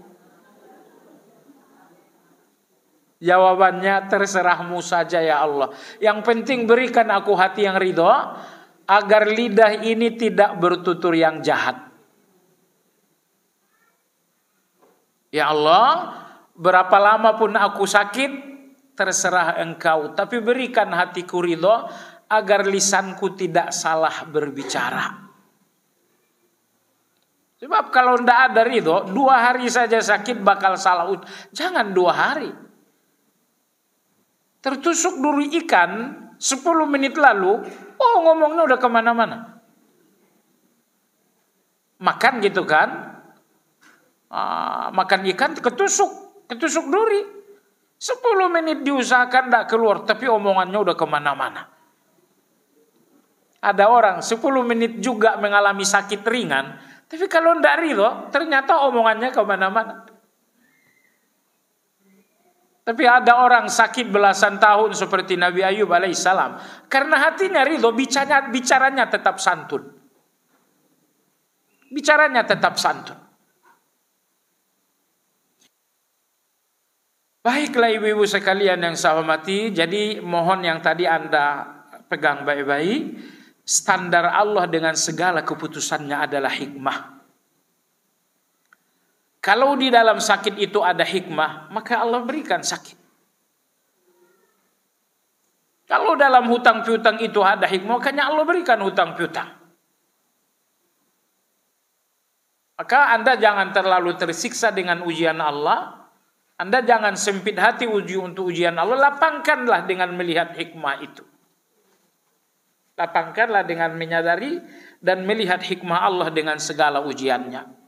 Jawabannya terserahmu saja ya Allah. Yang penting berikan aku hati yang ridho, agar lidah ini tidak bertutur yang jahat. Ya Allah, berapa lama pun aku sakit, terserah Engkau. Tapi berikan hatiku ridho, agar lisanku tidak salah berbicara. Sebab kalau tidak ada ridho, 2 hari saja sakit bakal salah. Jangan 2 hari. Tertusuk duri ikan, 10 menit lalu, oh ngomongnya udah kemana-mana. Makan gitu kan. Makan ikan ketusuk duri. 10 menit diusahakan tidak keluar, tapi omongannya udah kemana-mana. Ada orang 10 menit juga mengalami sakit ringan, tapi kalau tidak ridho, ternyata omongannya kemana-mana. Tapi ada orang sakit belasan tahun seperti Nabi Ayub alaihissalam, karena hatinya ridho, bicaranya tetap santun. Bicaranya tetap santun. Baiklah ibu-ibu sekalian yang saya hormati, jadi mohon yang tadi Anda pegang baik-baik, standar Allah dengan segala keputusannya adalah hikmah. Kalau di dalam sakit itu ada hikmah, maka Allah berikan sakit. Kalau dalam hutang piutang itu ada hikmah, makanya Allah berikan hutang piutang. Maka Anda jangan terlalu tersiksa dengan ujian Allah. Anda jangan sempit hati untuk ujian Allah. Lapangkanlah dengan melihat hikmah itu. Lapangkanlah dengan menyadari dan melihat hikmah Allah dengan segala ujiannya.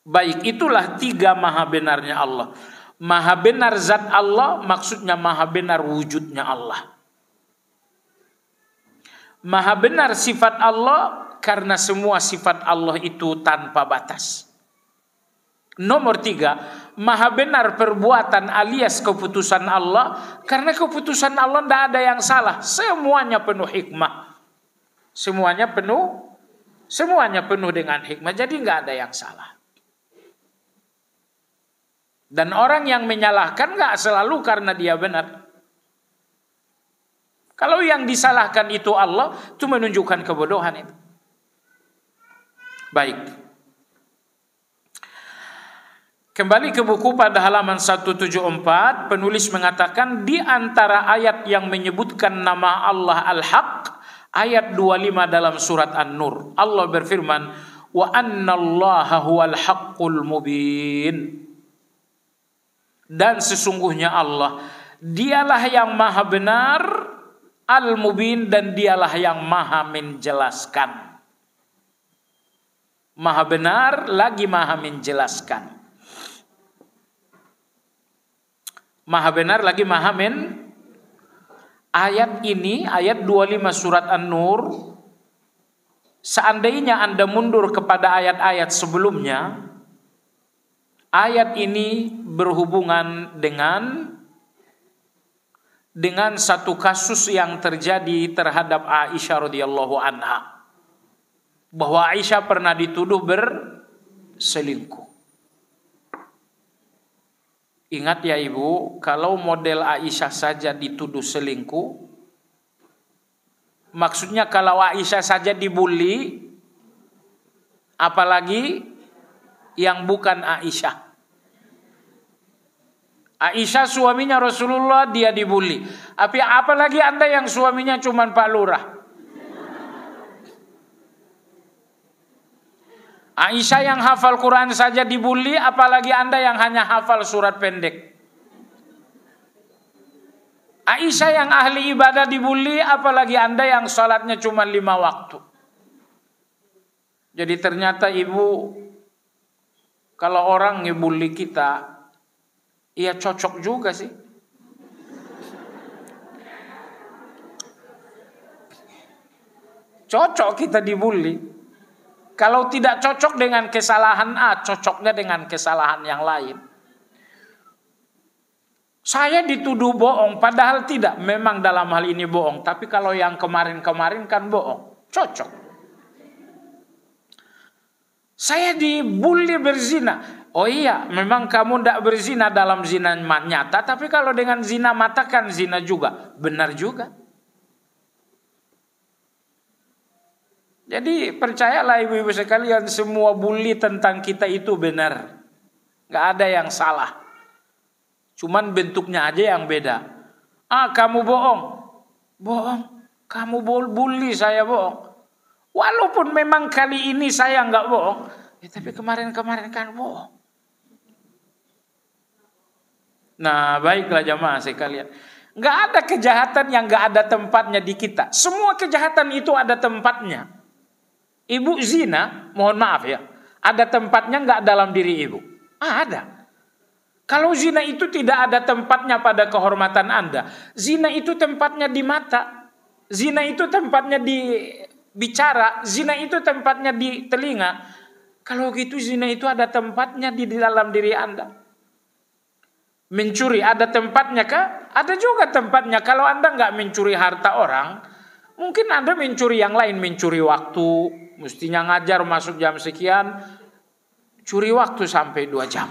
Baik, itulah 3 maha benarnya Allah. Maha benar zat Allah, maksudnya maha benar wujudnya Allah. Maha benar sifat Allah, karena semua sifat Allah itu tanpa batas. Nomor 3, maha benar perbuatan alias keputusan Allah, karena keputusan Allah tidak ada yang salah, semuanya penuh hikmah, semuanya penuh dengan hikmah, jadi nggak ada yang salah. Dan orang yang menyalahkan nggak selalu karena dia benar. Kalau yang disalahkan itu Allah, itu menunjukkan kebodohan itu. Baik. Kembali ke buku pada halaman 174, penulis mengatakan di antara ayat yang menyebutkan nama Allah Al-Haq, ayat 25 dalam surat An-Nur. Allah berfirman, "Wa annallaha huwal haqqul mubin." Dan sesungguhnya Allah, dialah yang maha benar, al-mubin, dan dialah yang maha menjelaskan. Maha benar lagi maha menjelaskan. Maha benar lagi maha ayat ini, ayat 25 surat An-Nur, seandainya Anda mundur kepada ayat-ayat sebelumnya, ayat ini berhubungan dengan satu kasus yang terjadi terhadap Aisyah radhiyallahu anha, bahwa Aisyah pernah dituduh berselingkuh. Ingat ya Ibu, kalau model Aisyah saja dituduh selingkuh, maksudnya kalau Aisyah saja dibully, apalagi yang bukan Aisyah. Aisyah suaminya Rasulullah, dia dibully. Apalagi Anda yang suaminya cuma Pak Lurah. Aisyah yang hafal Quran saja dibully, apalagi Anda yang hanya hafal surat pendek. Aisyah yang ahli ibadah dibully, apalagi Anda yang sholatnya cuma 5 waktu. Jadi ternyata Ibu, kalau orang ngebully kita, iya cocok juga sih. Cocok kita dibully. Kalau tidak cocok dengan kesalahan A, cocoknya dengan kesalahan yang lain. Saya dituduh bohong, padahal tidak. Memang dalam hal ini bohong. Tapi kalau yang kemarin-kemarin kan bohong. Cocok. Saya dibully berzina. Oh iya, memang kamu tidak berzina dalam zina nyata. Tapi kalau dengan zina mata kan zina juga. Benar juga. Jadi percayalah ibu-ibu sekalian, semua bully tentang kita itu benar. Gak ada yang salah. Cuman bentuknya aja yang beda. Kamu bohong. Bohong. Kamu bully, saya bohong. Walaupun memang kali ini saya gak bohong. Tapi kemarin-kemarin kan bohong. Nah baiklah jamaah sekalian. Gak ada kejahatan yang gak ada tempatnya di kita. Semua kejahatan itu ada tempatnya. Ibu zina, mohon maaf ya, ada tempatnya nggak dalam diri ibu? Ada. Kalau zina itu tidak ada tempatnya pada kehormatan Anda, zina itu tempatnya di mata, zina itu tempatnya di bicara, zina itu tempatnya di telinga. Kalau gitu zina itu ada tempatnya di dalam diri Anda. Mencuri ada tempatnya kah? Ada juga tempatnya. Kalau Anda nggak mencuri harta orang, mungkin Anda mencuri yang lain, mencuri waktu. Mestinya ngajar masuk jam sekian, curi waktu sampai 2 jam.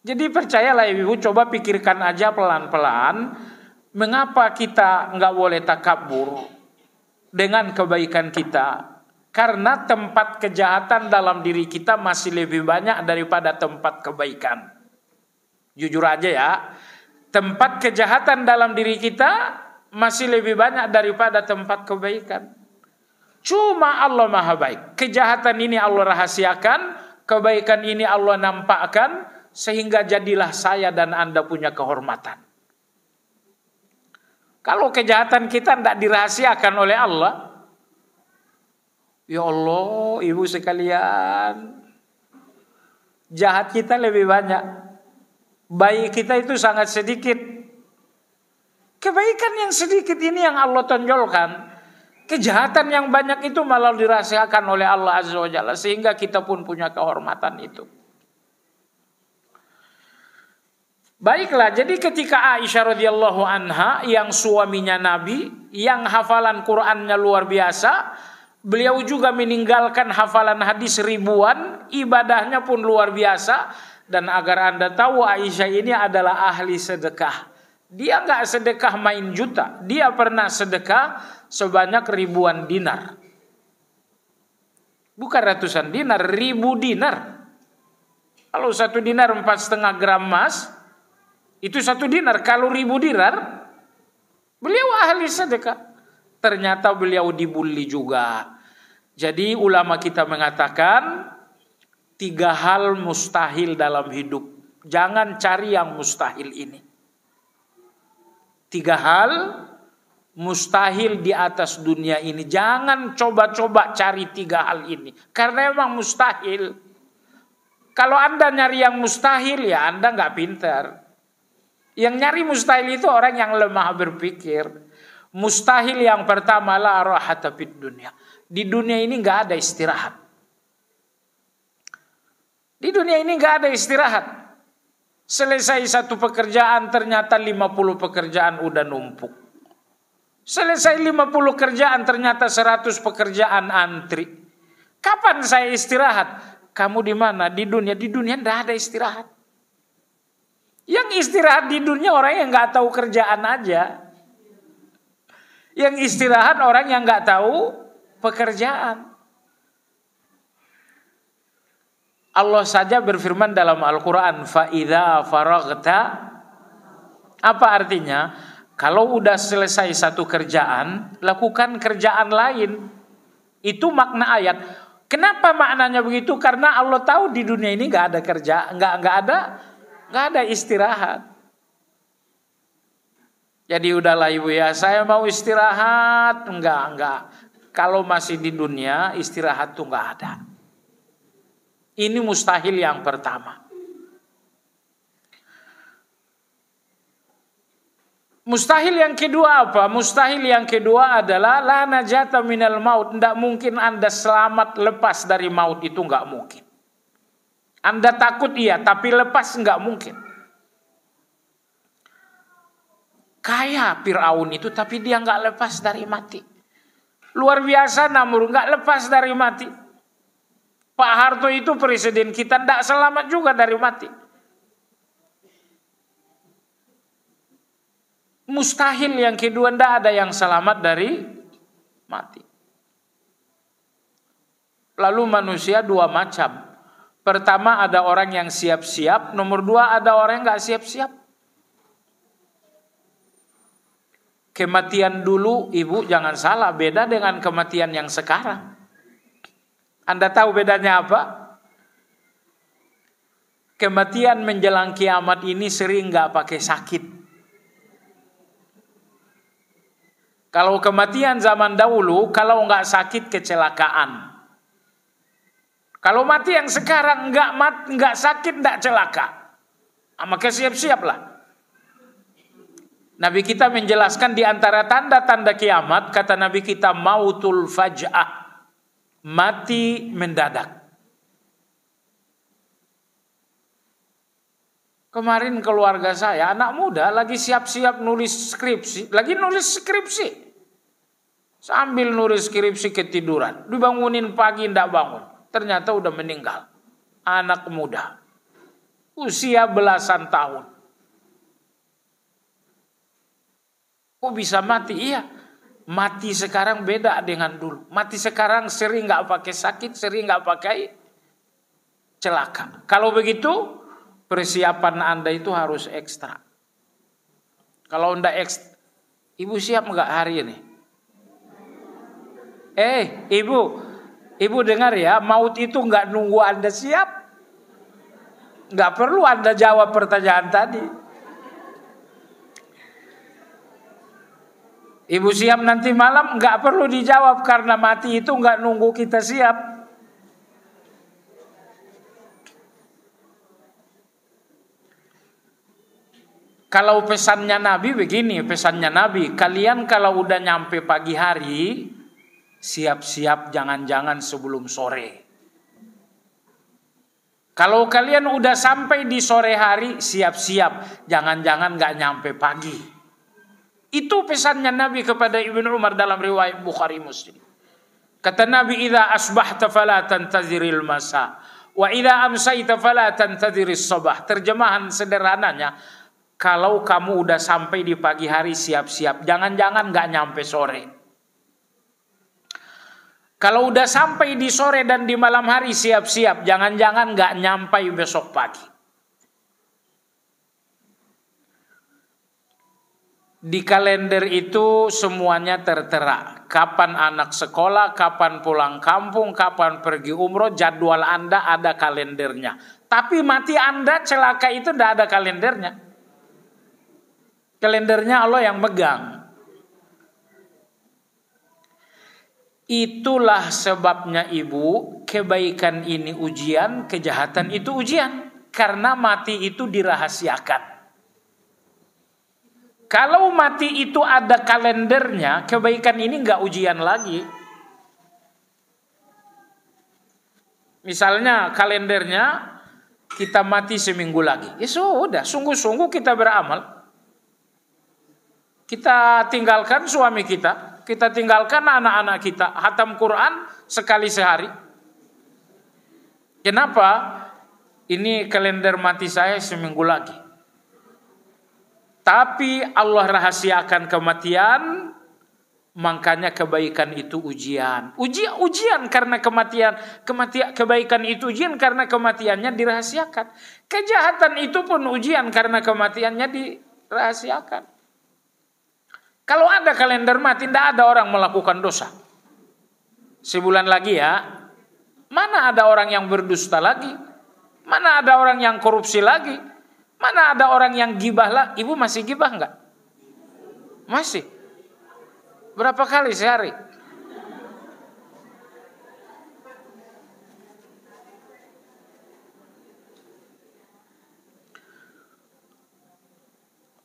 Jadi percayalah ibu, coba pikirkan aja pelan-pelan, mengapa kita nggak boleh takabur dengan kebaikan kita? Karena tempat kejahatan dalam diri kita masih lebih banyak daripada tempat kebaikan. Jujur aja ya, tempat kejahatan dalam diri kita masih lebih banyak daripada tempat kebaikan. Cuma Allah maha baik. Kejahatan ini Allah rahasiakan, kebaikan ini Allah nampakkan, sehingga jadilah saya dan Anda punya kehormatan. Kalau kejahatan kita tidak dirahasiakan oleh Allah, ya Allah, ibu sekalian, jahat kita lebih banyak, baik kita itu sangat sedikit. Kebaikan yang sedikit ini yang Allah tonjolkan. Kejahatan yang banyak itu malah dirahasiakan oleh Allah Azza wa Jalla, sehingga kita pun punya kehormatan itu. Baiklah, jadi ketika Aisyah radhiyallahu anha yang suaminya Nabi, yang hafalan Qur'annya luar biasa, beliau juga meninggalkan hafalan hadis ribuan, ibadahnya pun luar biasa. Dan agar Anda tahu, Aisyah ini adalah ahli sedekah. Dia nggak sedekah main juta, dia pernah sedekah sebanyak ribuan dinar. Bukan ratusan dinar, 1000 dinar. Kalau 1 dinar 4,5 gram emas, itu 1 dinar. Kalau 1000 dinar, beliau ahli sedekah. Ternyata beliau dibully juga. Jadi ulama kita mengatakan 3 hal mustahil dalam hidup. Jangan cari yang mustahil ini. 3 hal mustahil di atas dunia ini. Jangan coba-coba cari 3 hal ini. Karena memang mustahil. Kalau Anda nyari yang mustahil, ya Anda nggak pintar. Yang nyari mustahil itu orang yang lemah berpikir. Mustahil yang pertama, la rahata fid dunya. Di dunia ini nggak ada istirahat. Di dunia ini nggak ada istirahat. Selesai 1 pekerjaan, ternyata 50 pekerjaan udah numpuk. Selesai 50 kerjaan, ternyata 100 pekerjaan antri. Kapan saya istirahat? Kamu di mana? Di dunia. Di dunia nggak ada istirahat. Yang istirahat di dunia orang yang nggak tahu kerjaan aja. Yang istirahat orang yang nggak tahu pekerjaan. Allah saja berfirman dalam Al-Quran, فَإِذَا فَرَغْتَ. Apa artinya? Kalau udah selesai 1 kerjaan, lakukan kerjaan lain. Itu makna ayat. Kenapa maknanya begitu? Karena Allah tahu di dunia ini nggak ada kerja, nggak ada istirahat. Jadi udahlah ibu ya, saya mau istirahat, enggak. Kalau masih di dunia istirahat tuh nggak ada. Ini mustahil yang pertama. Mustahil yang kedua apa? Mustahil yang kedua adalah la najata minal maut. Tidak mungkin Anda selamat lepas dari maut, itu nggak mungkin. Anda takut iya, tapi lepas nggak mungkin. Kaya Fir'aun itu, tapi dia nggak lepas dari mati. Luar biasa Namrud, nggak lepas dari mati. Pak Harto itu presiden kita, tidak selamat juga dari mati. Mustahil yang kedua, tidak ada yang selamat dari mati. Lalu manusia 2 macam. Pertama ada orang yang siap-siap, nomor 2 ada orang yang nggak siap-siap. Kematian dulu, ibu jangan salah, beda dengan kematian yang sekarang. Anda tahu bedanya apa? Kematian menjelang kiamat ini sering nggak pakai sakit. Kalau kematian zaman dahulu, kalau nggak sakit kecelakaan. Kalau mati yang sekarang nggak sakit, nggak celaka, maka siap-siaplah. Nabi kita menjelaskan di antara tanda-tanda kiamat, kata Nabi kita, mautul faj'ah, mati mendadak. Kemarin keluarga saya, anak muda lagi siap-siap nulis skripsi, sambil nulis skripsi ketiduran, dibangunin pagi ndak bangun, ternyata udah meninggal. Anak muda, usia belasan tahun. Kok bisa mati? Iya, mati sekarang beda dengan dulu. Mati sekarang sering nggak pakai sakit, sering nggak pakai celaka. Kalau begitu, persiapan Anda itu harus ekstra. Kalau Anda ekstra, ibu siap nggak hari ini? Ibu dengar ya, maut itu nggak nunggu Anda siap. Nggak perlu Anda jawab pertanyaan tadi. Ibu siap nanti malam, nggak perlu dijawab karena mati itu nggak nunggu kita siap. Kalau pesannya Nabi begini, pesannya Nabi, kalian kalau udah nyampe pagi hari, siap-siap jangan-jangan sebelum sore. Kalau kalian udah sampai di sore hari, siap-siap. Jangan-jangan gak nyampe pagi. Itu pesannya Nabi kepada Ibnu Umar dalam riwayat Bukhari Muslim. Kata Nabi, "Idza asbahta fala tantaziril masa, wa idza amsayta fala tantazirish sabah." Terjemahan sederhananya, kalau kamu udah sampai di pagi hari, siap-siap. Jangan-jangan gak nyampe sore. Kalau udah sampai di sore dan di malam hari, siap-siap. Jangan-jangan gak nyampe besok pagi. Di kalender itu semuanya tertera. Kapan anak sekolah, kapan pulang kampung, kapan pergi umroh, jadwal Anda ada kalendernya. Tapi mati Anda celaka itu tidak ada kalendernya. Kalendernya Allah yang megang. Itulah sebabnya ibu, kebaikan ini ujian, kejahatan itu ujian. Karena mati itu dirahasiakan. Kalau mati itu ada kalendernya, kebaikan ini enggak ujian lagi. Misalnya kalendernya kita mati seminggu lagi. Ya sudah, sungguh-sungguh kita beramal. Kita tinggalkan suami kita. Kita tinggalkan anak-anak kita. Khatam Quran sekali sehari. Kenapa? Ini kalender mati saya seminggu lagi. Tapi Allah rahasiakan kematian. Makanya kebaikan itu ujian. Ujian karena kematian. Kebaikan itu ujian karena kematiannya dirahasiakan. Kejahatan itu pun ujian karena kematiannya dirahasiakan. Kalau ada kalender mati, tidak ada orang melakukan dosa. Sebulan lagi ya, mana ada orang yang berdusta lagi? Mana ada orang yang korupsi lagi? Mana ada orang yang gibah lagi? Ibu masih gibah enggak? Masih. Berapa kali sehari?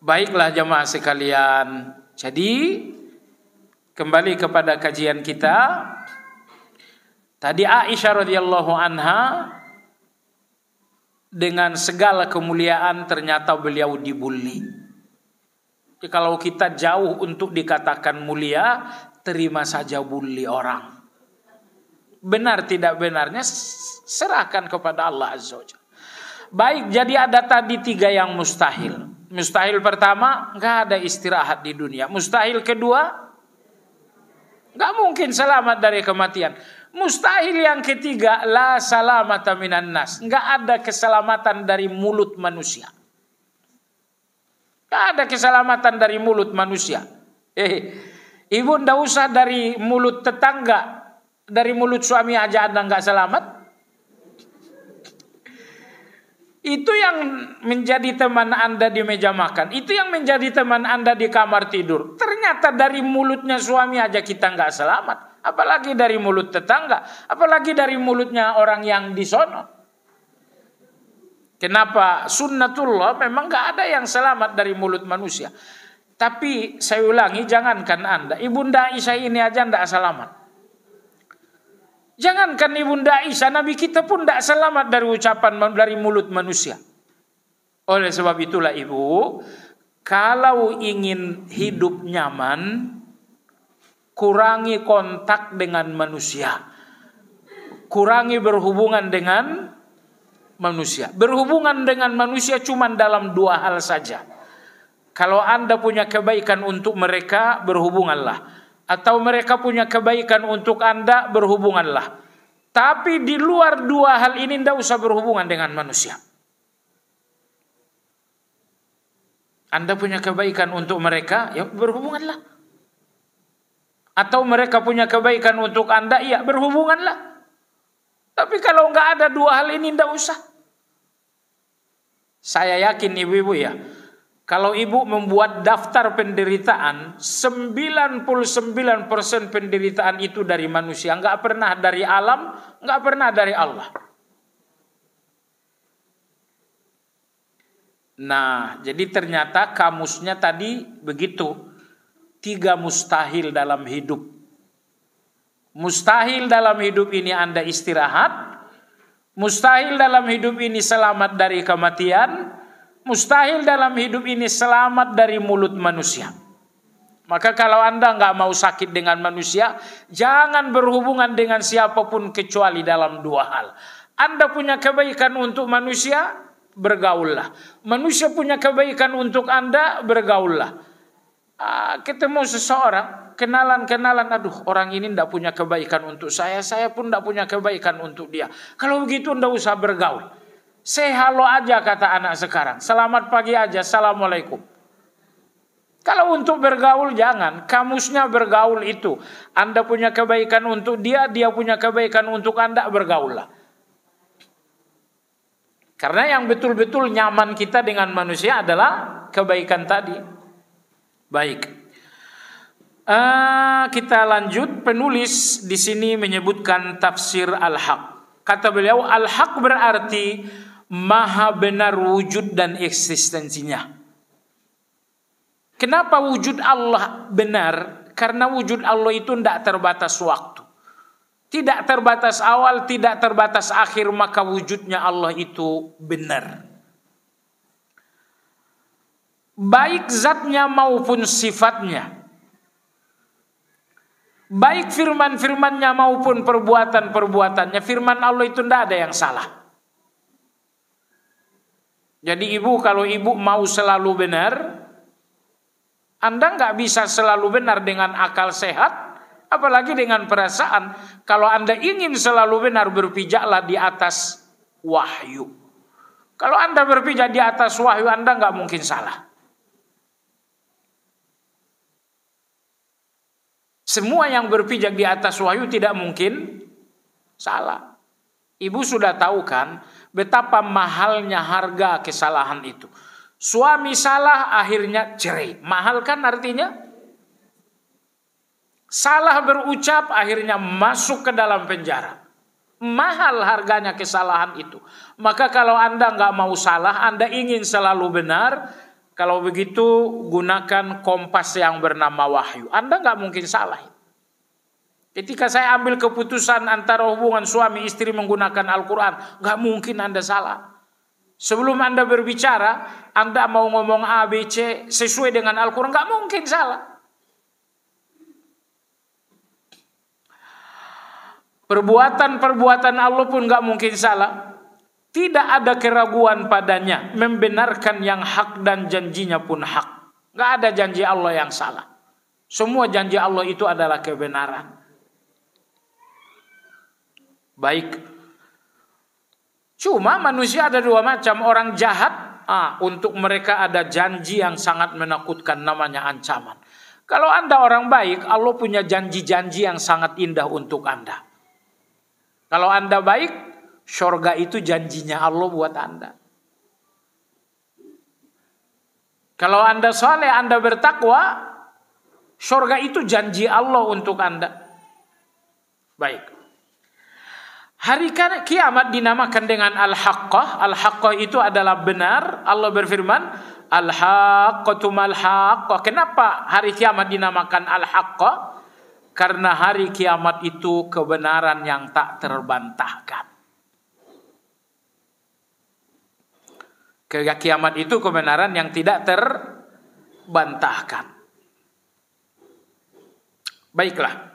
Baiklah jamaah sekalian. Jadi kembali kepada kajian kita. Tadi Aisyah radhiyallahu anha dengan segala kemuliaan ternyata beliau dibully. Jadi kalau kita jauh untuk dikatakan mulia, terima saja bully orang. Benar tidak benarnya serahkan kepada Allah Azza wa Jalla. Baik, jadi ada tadi 3 yang mustahil. Mustahil pertama, nggak ada istirahat di dunia. Mustahil kedua, nggak mungkin selamat dari kematian. Mustahil yang ketiga, la salamata minan nas. Nggak ada keselamatan dari mulut manusia. Nggak ada keselamatan dari mulut manusia. Ibu ndak usah dari mulut tetangga, dari mulut suami aja Anda nggak selamat. Itu yang menjadi teman Anda di meja makan. Itu yang menjadi teman Anda di kamar tidur. Ternyata dari mulutnya suami aja kita nggak selamat. Apalagi dari mulut tetangga. Apalagi dari mulutnya orang yang di sono. Kenapa? Sunnatullah memang nggak ada yang selamat dari mulut manusia. Tapi saya ulangi, jangankan Anda. Ibunda Aisyah ini aja nggak selamat. Jangankan Ibunda Aisyah, Nabi kita pun tidak selamat dari ucapan dari mulut manusia. Oleh sebab itulah ibu, kalau ingin hidup nyaman, kurangi kontak dengan manusia. Kurangi berhubungan dengan manusia. Berhubungan dengan manusia cuma dalam 2 hal saja. Kalau Anda punya kebaikan untuk mereka, berhubunganlah. Atau mereka punya kebaikan untuk Anda, berhubunganlah. Tapi di luar 2 hal ini tidak usah berhubungan dengan manusia. Anda punya kebaikan untuk mereka, ya berhubunganlah. Atau mereka punya kebaikan untuk Anda, ya berhubunganlah. Tapi kalau nggak ada 2 hal ini, tidak usah. Saya yakin ibu-ibu ya, kalau ibu membuat daftar penderitaan, 99% penderitaan itu dari manusia. Nggak pernah dari alam, nggak pernah dari Allah. Nah, jadi ternyata kamusnya tadi begitu. 3 mustahil dalam hidup. Mustahil dalam hidup ini Anda istirahat. Mustahil dalam hidup ini selamat dari kematian, mustahil dalam hidup ini selamat dari mulut manusia. Maka kalau Anda nggak mau sakit dengan manusia, jangan berhubungan dengan siapapun kecuali dalam dua hal. Anda punya kebaikan untuk manusia, bergaullah. Manusia punya kebaikan untuk Anda, bergaullah. Ketemu seseorang, kenalan, aduh orang ini tidak punya kebaikan untuk saya pun tidak punya kebaikan untuk dia. Kalau begitu tidak usah bergaul. Say halo aja kata anak sekarang. Selamat pagi aja, assalamualaikum. Kalau untuk bergaul jangan, kamusnya bergaul itu. Anda punya kebaikan untuk dia, dia punya kebaikan untuk Anda, bergaullah. Karena yang betul-betul nyaman kita dengan manusia adalah kebaikan tadi. Baik, kita lanjut. Penulis di sini menyebutkan tafsir al-haq. Kata beliau, al-haq berarti maha benar wujud dan eksistensinya. Kenapa wujud Allah benar? Karena wujud Allah itu tidak terbatas waktu, tidak terbatas awal, tidak terbatas akhir, maka wujudnya Allah itu benar. Baik zatnya maupun sifatnya, baik firman-firmannya maupun perbuatan-perbuatannya. Firman Allah itu tidak ada yang salah. Jadi ibu, kalau ibu mau selalu benar, Anda nggak bisa selalu benar dengan akal sehat, apalagi dengan perasaan. Kalau Anda ingin selalu benar, berpijaklah di atas wahyu. Kalau Anda berpijak di atas wahyu, Anda nggak mungkin salah. Semua yang berpijak di atas wahyu tidak mungkin salah. Ibu sudah tahu kan betapa mahalnya harga kesalahan itu. Suami salah akhirnya cerai. Mahal kan artinya? Salah berucap akhirnya masuk ke dalam penjara. Mahal harganya kesalahan itu. Maka kalau Anda nggak mau salah, Anda ingin selalu benar, kalau begitu gunakan kompas yang bernama wahyu. Anda nggak mungkin salah. Ketika saya ambil keputusan antara hubungan suami istri menggunakan Al-Quran, nggak mungkin Anda salah. Sebelum Anda berbicara, Anda mau ngomong A, B, C sesuai dengan Al-Quran, nggak mungkin salah. Perbuatan-perbuatan Allah pun nggak mungkin salah. Tidak ada keraguan padanya, membenarkan yang hak dan janjinya pun hak. Nggak ada janji Allah yang salah. Semua janji Allah itu adalah kebenaran. Baik. Cuma manusia ada dua macam. Orang jahat, untuk mereka ada janji yang sangat menakutkan, namanya ancaman. Kalau Anda orang baik, Allah punya janji-janji yang sangat indah untuk Anda. Kalau Anda baik, syurga itu janjinya Allah buat Anda. Kalau Anda saleh, Anda bertakwa, syurga itu janji Allah untuk Anda. Baik. Hari kiamat dinamakan dengan al-haqqah. Al-haqqah itu adalah benar. Allah berfirman, al-haqqatu mal-haqqah. Kenapa hari kiamat dinamakan al-haqqah? Karena hari kiamat itu kebenaran yang tak terbantahkan. Kiamat itu kebenaran yang tidak terbantahkan. Baiklah.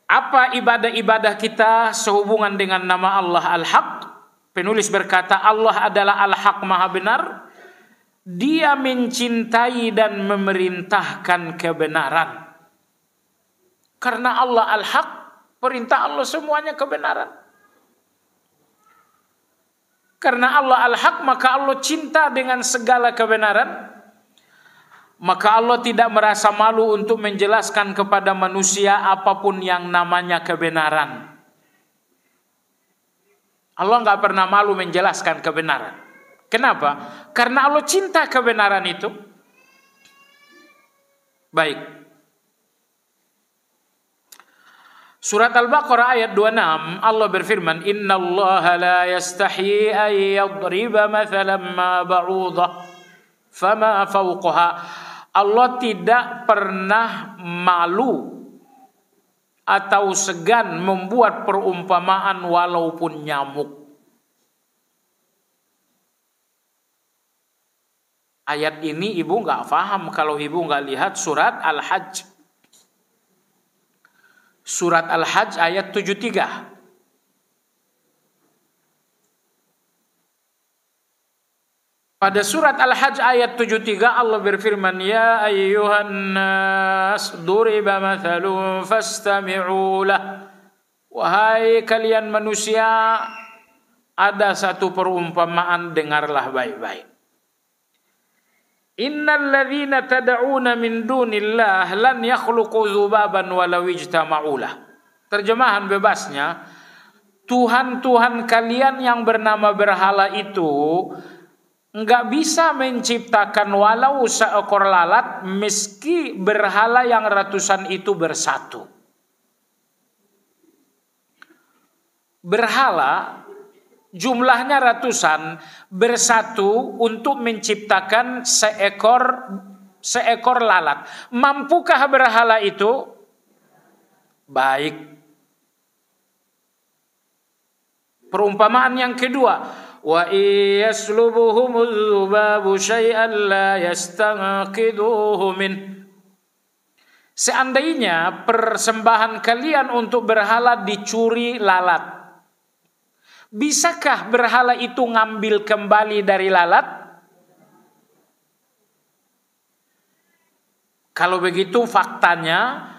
Apa ibadah-ibadah kita sehubungan dengan nama Allah Al-Haq? Penulis berkata, Allah adalah Al-Haq, Maha Benar. Dia mencintai dan memerintahkan kebenaran. Karena Allah Al-Haq, perintah Allah semuanya kebenaran. Karena Allah Al-Haq, maka Allah cinta dengan segala kebenaran. Maka Allah tidak merasa malu untuk menjelaskan kepada manusia apapun yang namanya kebenaran. Allah nggak pernah malu menjelaskan kebenaran. Kenapa? Karena Allah cinta kebenaran itu. Baik. Surat Al-Baqarah ayat 26, Allah berfirman, Innallaha la yastahi an yadriba mathalan ma ba'udah fama fawqaha. Allah tidak pernah malu atau segan membuat perumpamaan walaupun nyamuk. Ayat ini ibu nggak paham kalau ibu nggak lihat surat Al-Hajj. Surat Al-Hajj ayat 73. Pada surat Al-Hajj ayat 73 Allah berfirman, ya ayyuhan nas duriba mathalun fastami'u lah. Wahai kalian manusia, ada satu perumpamaan, dengarlah baik-baik. Innal ladzina tad'una min dunillah lan yakhluqu dzubaban walau ijtama'u lah. Terjemahan bebasnya, Tuhan-Tuhan kalian yang bernama berhala itu enggak bisa menciptakan walau seekor lalat meski berhala yang ratusan itu bersatu. Berhala jumlahnya ratusan bersatu untuk menciptakan seekor lalat. Mampukah berhala itu? Baik. Perumpamaan yang kedua, wa yaslubuhumuz zubabu syai'an la yastanqiduhu min. Seandainya persembahan kalian untuk berhala dicuri lalat, bisakah berhala itu ngambil kembali dari lalat? Kalau begitu faktanya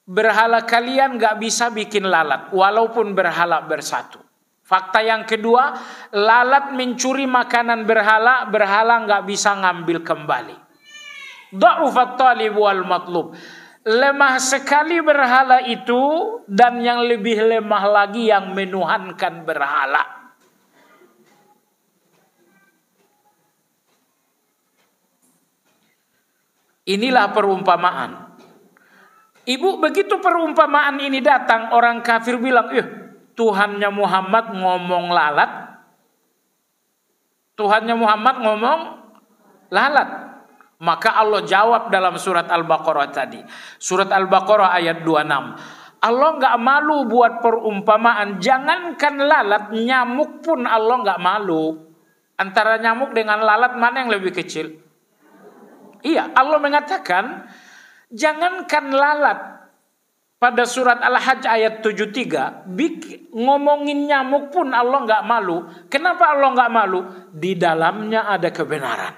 berhala kalian gak bisa bikin lalat walaupun berhala bersatu. Fakta yang kedua, lalat mencuri makanan berhala, berhala gak bisa ngambil kembali. Dha'ufat talib wal matlub. Lemah sekali berhala itu, dan yang lebih lemah lagi yang menuhankan berhala. Inilah perumpamaan. Ibu, begitu perumpamaan ini datang, orang kafir bilang, Tuhannya Muhammad ngomong lalat. Tuhannya Muhammad ngomong lalat. Maka Allah jawab dalam surat Al-Baqarah tadi. Surat Al-Baqarah ayat 26. Allah nggak malu buat perumpamaan. Jangankan lalat, nyamuk pun Allah nggak malu. Antara nyamuk dengan lalat mana yang lebih kecil? Iya, Allah mengatakan jangankan lalat. Pada surat Al-Hajj ayat 73, ngomongin nyamuk pun Allah nggak malu. Kenapa Allah nggak malu? Di dalamnya ada kebenaran.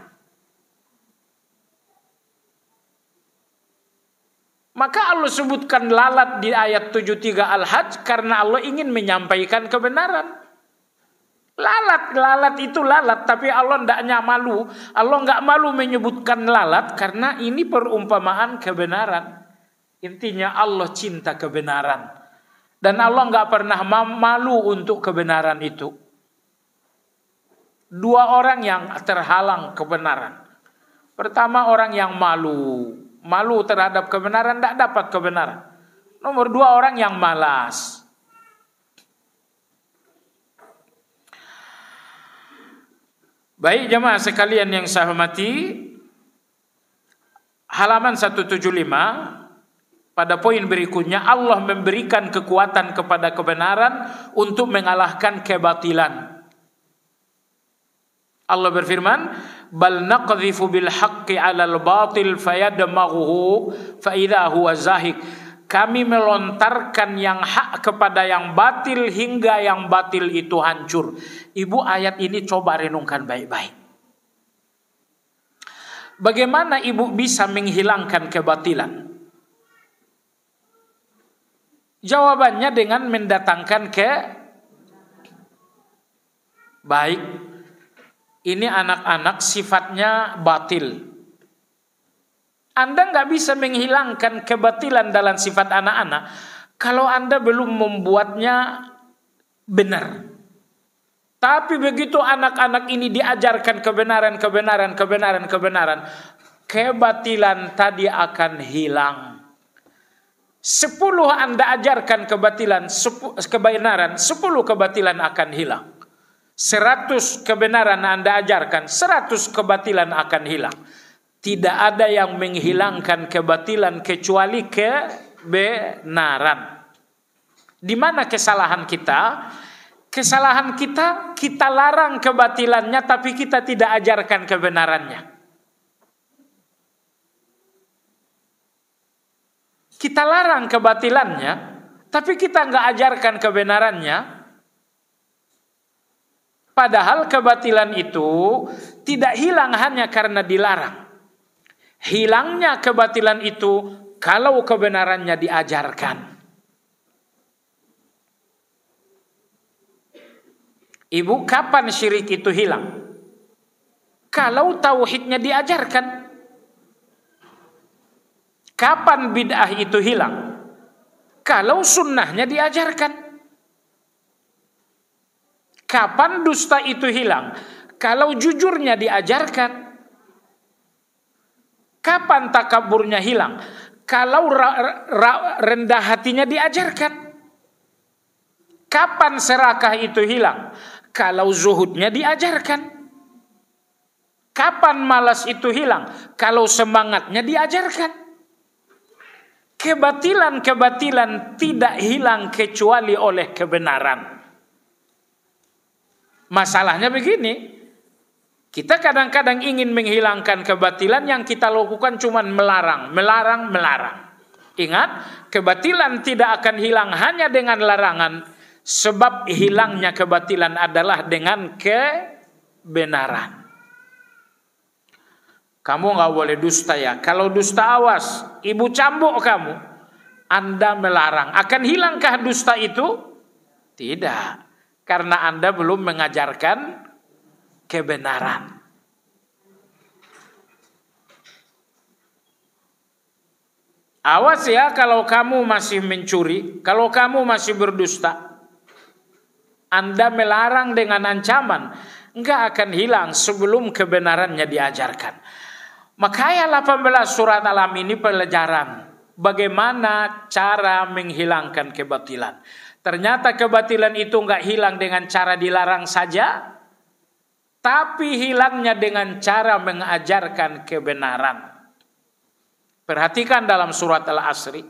Maka Allah sebutkan lalat di ayat 73 Al-Hajj karena Allah ingin menyampaikan kebenaran. Lalat itu lalat, tapi Allah ndaknya malu. Allah nggak malu menyebutkan lalat karena ini perumpamaan kebenaran. Intinya Allah cinta kebenaran. Dan Allah nggak pernah malu untuk kebenaran itu. Dua orang yang terhalang kebenaran. Pertama, orang yang malu terhadap kebenaran, tidak dapat kebenaran. Nomor dua, orang yang malas. Baik jemaah sekalian yang saya hormati, halaman 175 pada poin berikutnya, Allah memberikan kekuatan kepada kebenaran untuk mengalahkan kebatilan. Allah berfirman, bal naqdhifu bil haqqi 'alal batil fayadmaghuhu fa idza huwa zahiq. Kami melontarkan yang hak kepada yang batil hingga yang batil itu hancur. Ibu, ayat ini coba renungkan baik-baik. Bagaimana ibu bisa menghilangkan kebatilan? Jawabannya dengan mendatangkan baik. Ini anak-anak sifatnya batil. Anda nggak bisa menghilangkan kebatilan dalam sifat anak-anak kalau Anda belum membuatnya benar. Tapi begitu anak-anak ini diajarkan kebenaran, kebatilan tadi akan hilang. 10 Anda ajarkan kebenaran, 10 kebatilan akan hilang. 100 kebenaran Anda ajarkan, 100 kebatilan akan hilang. Tidak ada yang menghilangkan kebatilan kecuali kebenaran. Di mana kesalahan kita? Kesalahan kita, kita larang kebatilannya tapi kita tidak ajarkan kebenarannya. Kita larang kebatilannya tapi kita nggak ajarkan kebenarannya. Padahal kebatilan itu tidak hilang hanya karena dilarang. Hilangnya kebatilan itu kalau kebenarannya diajarkan. Ibu, kapan syirik itu hilang? Kalau tauhidnya diajarkan. Kapan bid'ah itu hilang? Kalau sunnahnya diajarkan. Kapan dusta itu hilang? Kalau jujurnya diajarkan. Kapan takaburnya hilang? Kalau rendah hatinya diajarkan. Kapan serakah itu hilang? Kalau zuhudnya diajarkan. Kapan malas itu hilang? Kalau semangatnya diajarkan. Kebatilan-kebatilan tidak hilang kecuali oleh kebenaran. Masalahnya begini, kita kadang-kadang ingin menghilangkan kebatilan, yang kita lakukan cuma melarang. Ingat, kebatilan tidak akan hilang hanya dengan larangan, sebab hilangnya kebatilan adalah dengan kebenaran. Kamu nggak boleh dusta ya. Kalau dusta, awas, ibu cambuk kamu. Anda melarang. Akan hilangkah dusta itu? Tidak. Karena Anda belum mengajarkan kebenaran. Awas ya kalau kamu masih mencuri, kalau kamu masih berdusta. Anda melarang dengan ancaman, enggak akan hilang sebelum kebenarannya diajarkan. Maka ayat 18 surat Al-Am ini pelajaran bagaimana cara menghilangkan kebatilan. Ternyata kebatilan itu enggak hilang dengan cara dilarang saja, tapi hilangnya dengan cara mengajarkan kebenaran. Perhatikan dalam surat Al-Asri.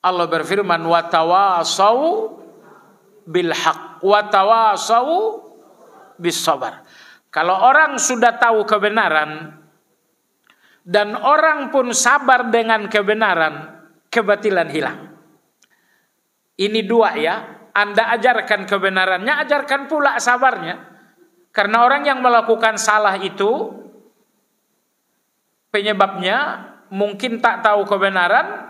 Allah berfirman, wa tawasau bil haq wa tawasau bis sabar. Kalau orang sudah tahu kebenaran dan orang pun sabar dengan kebenaran, kebatilan hilang. Ini dua ya. Anda ajarkan kebenarannya, ajarkan pula sabarnya. Karena orang yang melakukan salah itu penyebabnya mungkin tak tahu kebenaran,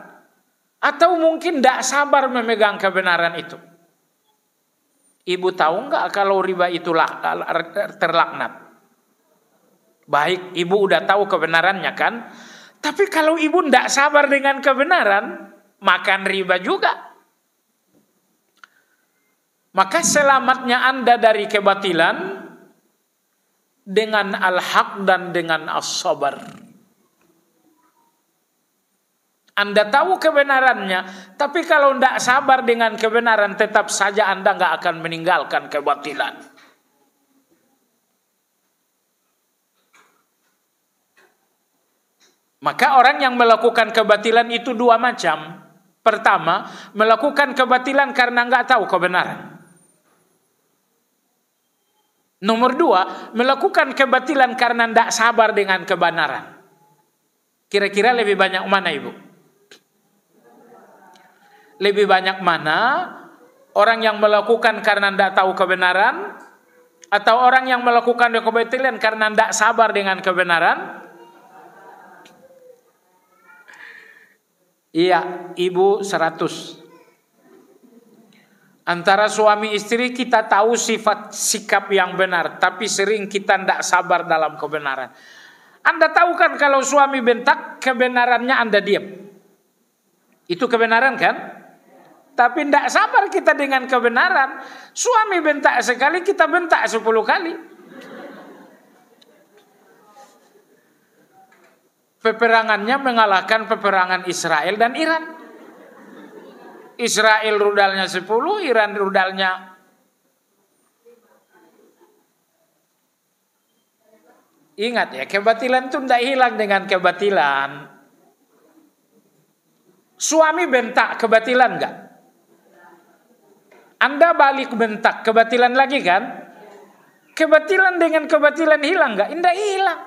atau mungkin tidak sabar memegang kebenaran itu. Ibu tahu enggak kalau riba itulah terlaknat? Baik, ibu udah tahu kebenarannya kan? Tapi kalau ibu tidak sabar dengan kebenaran, makan riba juga. Maka selamatnya Anda dari kebatilan dengan al-haq dan dengan as-sabar. Anda tahu kebenarannya, tapi kalau tidak sabar dengan kebenaran, tetap saja Anda nggak akan meninggalkan kebatilan. Maka orang yang melakukan kebatilan itu dua macam. Pertama, melakukan kebatilan karena nggak tahu kebenaran. Nomor dua, melakukan kebatilan karena tidak sabar dengan kebenaran. Kira-kira lebih banyak mana, Ibu? Lebih banyak mana orang yang melakukan karena tidak tahu kebenaran, atau orang yang melakukan kebatilan karena tidak sabar dengan kebenaran? Iya, Ibu 100. Antara suami istri kita tahu sifat sikap yang benar, tapi sering kita tidak sabar dalam kebenaran. Anda tahu kan kalau suami bentak, kebenarannya Anda diam. Itu kebenaran kan? Tapi tidak sabar kita dengan kebenaran. Suami bentak sekali, kita bentak 10 kali. Peperangannya mengalahkan peperangan Israel dan Iran. Israel rudalnya 10, Iran rudalnya. Ingat ya, kebatilan itu tidak hilang dengan kebatilan. Suami bentak, kebatilan enggak? Anda balik bentak, kebatilan lagi kan? Kebatilan dengan kebatilan hilang nggak? Tidak hilang.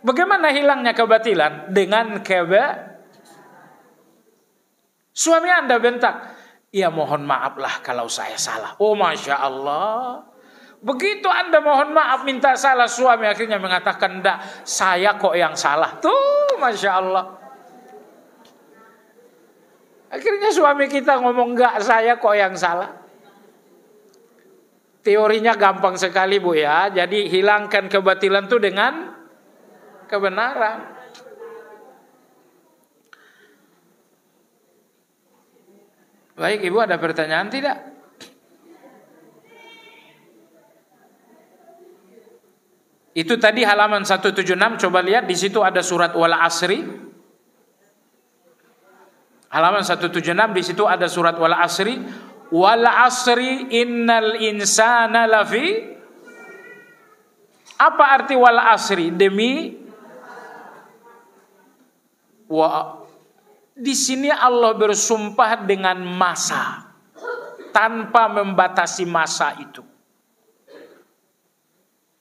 Bagaimana hilangnya kebatilan? Dengan suami Anda bentak, ya mohon maaflah kalau saya salah. Oh Masya Allah. Begitu Anda mohon maaf minta salah, suami akhirnya mengatakan, enggak, saya kok yang salah. Tuh Masya Allah. Akhirnya suami kita ngomong, enggak, saya kok yang salah. Teorinya gampang sekali Bu ya. Jadi hilangkan kebatilan itu dengan kebenaran. Baik Ibu, ada pertanyaan tidak? Itu tadi halaman 176, coba lihat di situ ada surat Wal Asri. Halaman 176 di situ ada surat Wal Asri. Wal Asri innal insana lafi. Apa arti Wal Asri? Demi di sini Allah bersumpah dengan masa tanpa membatasi masa itu.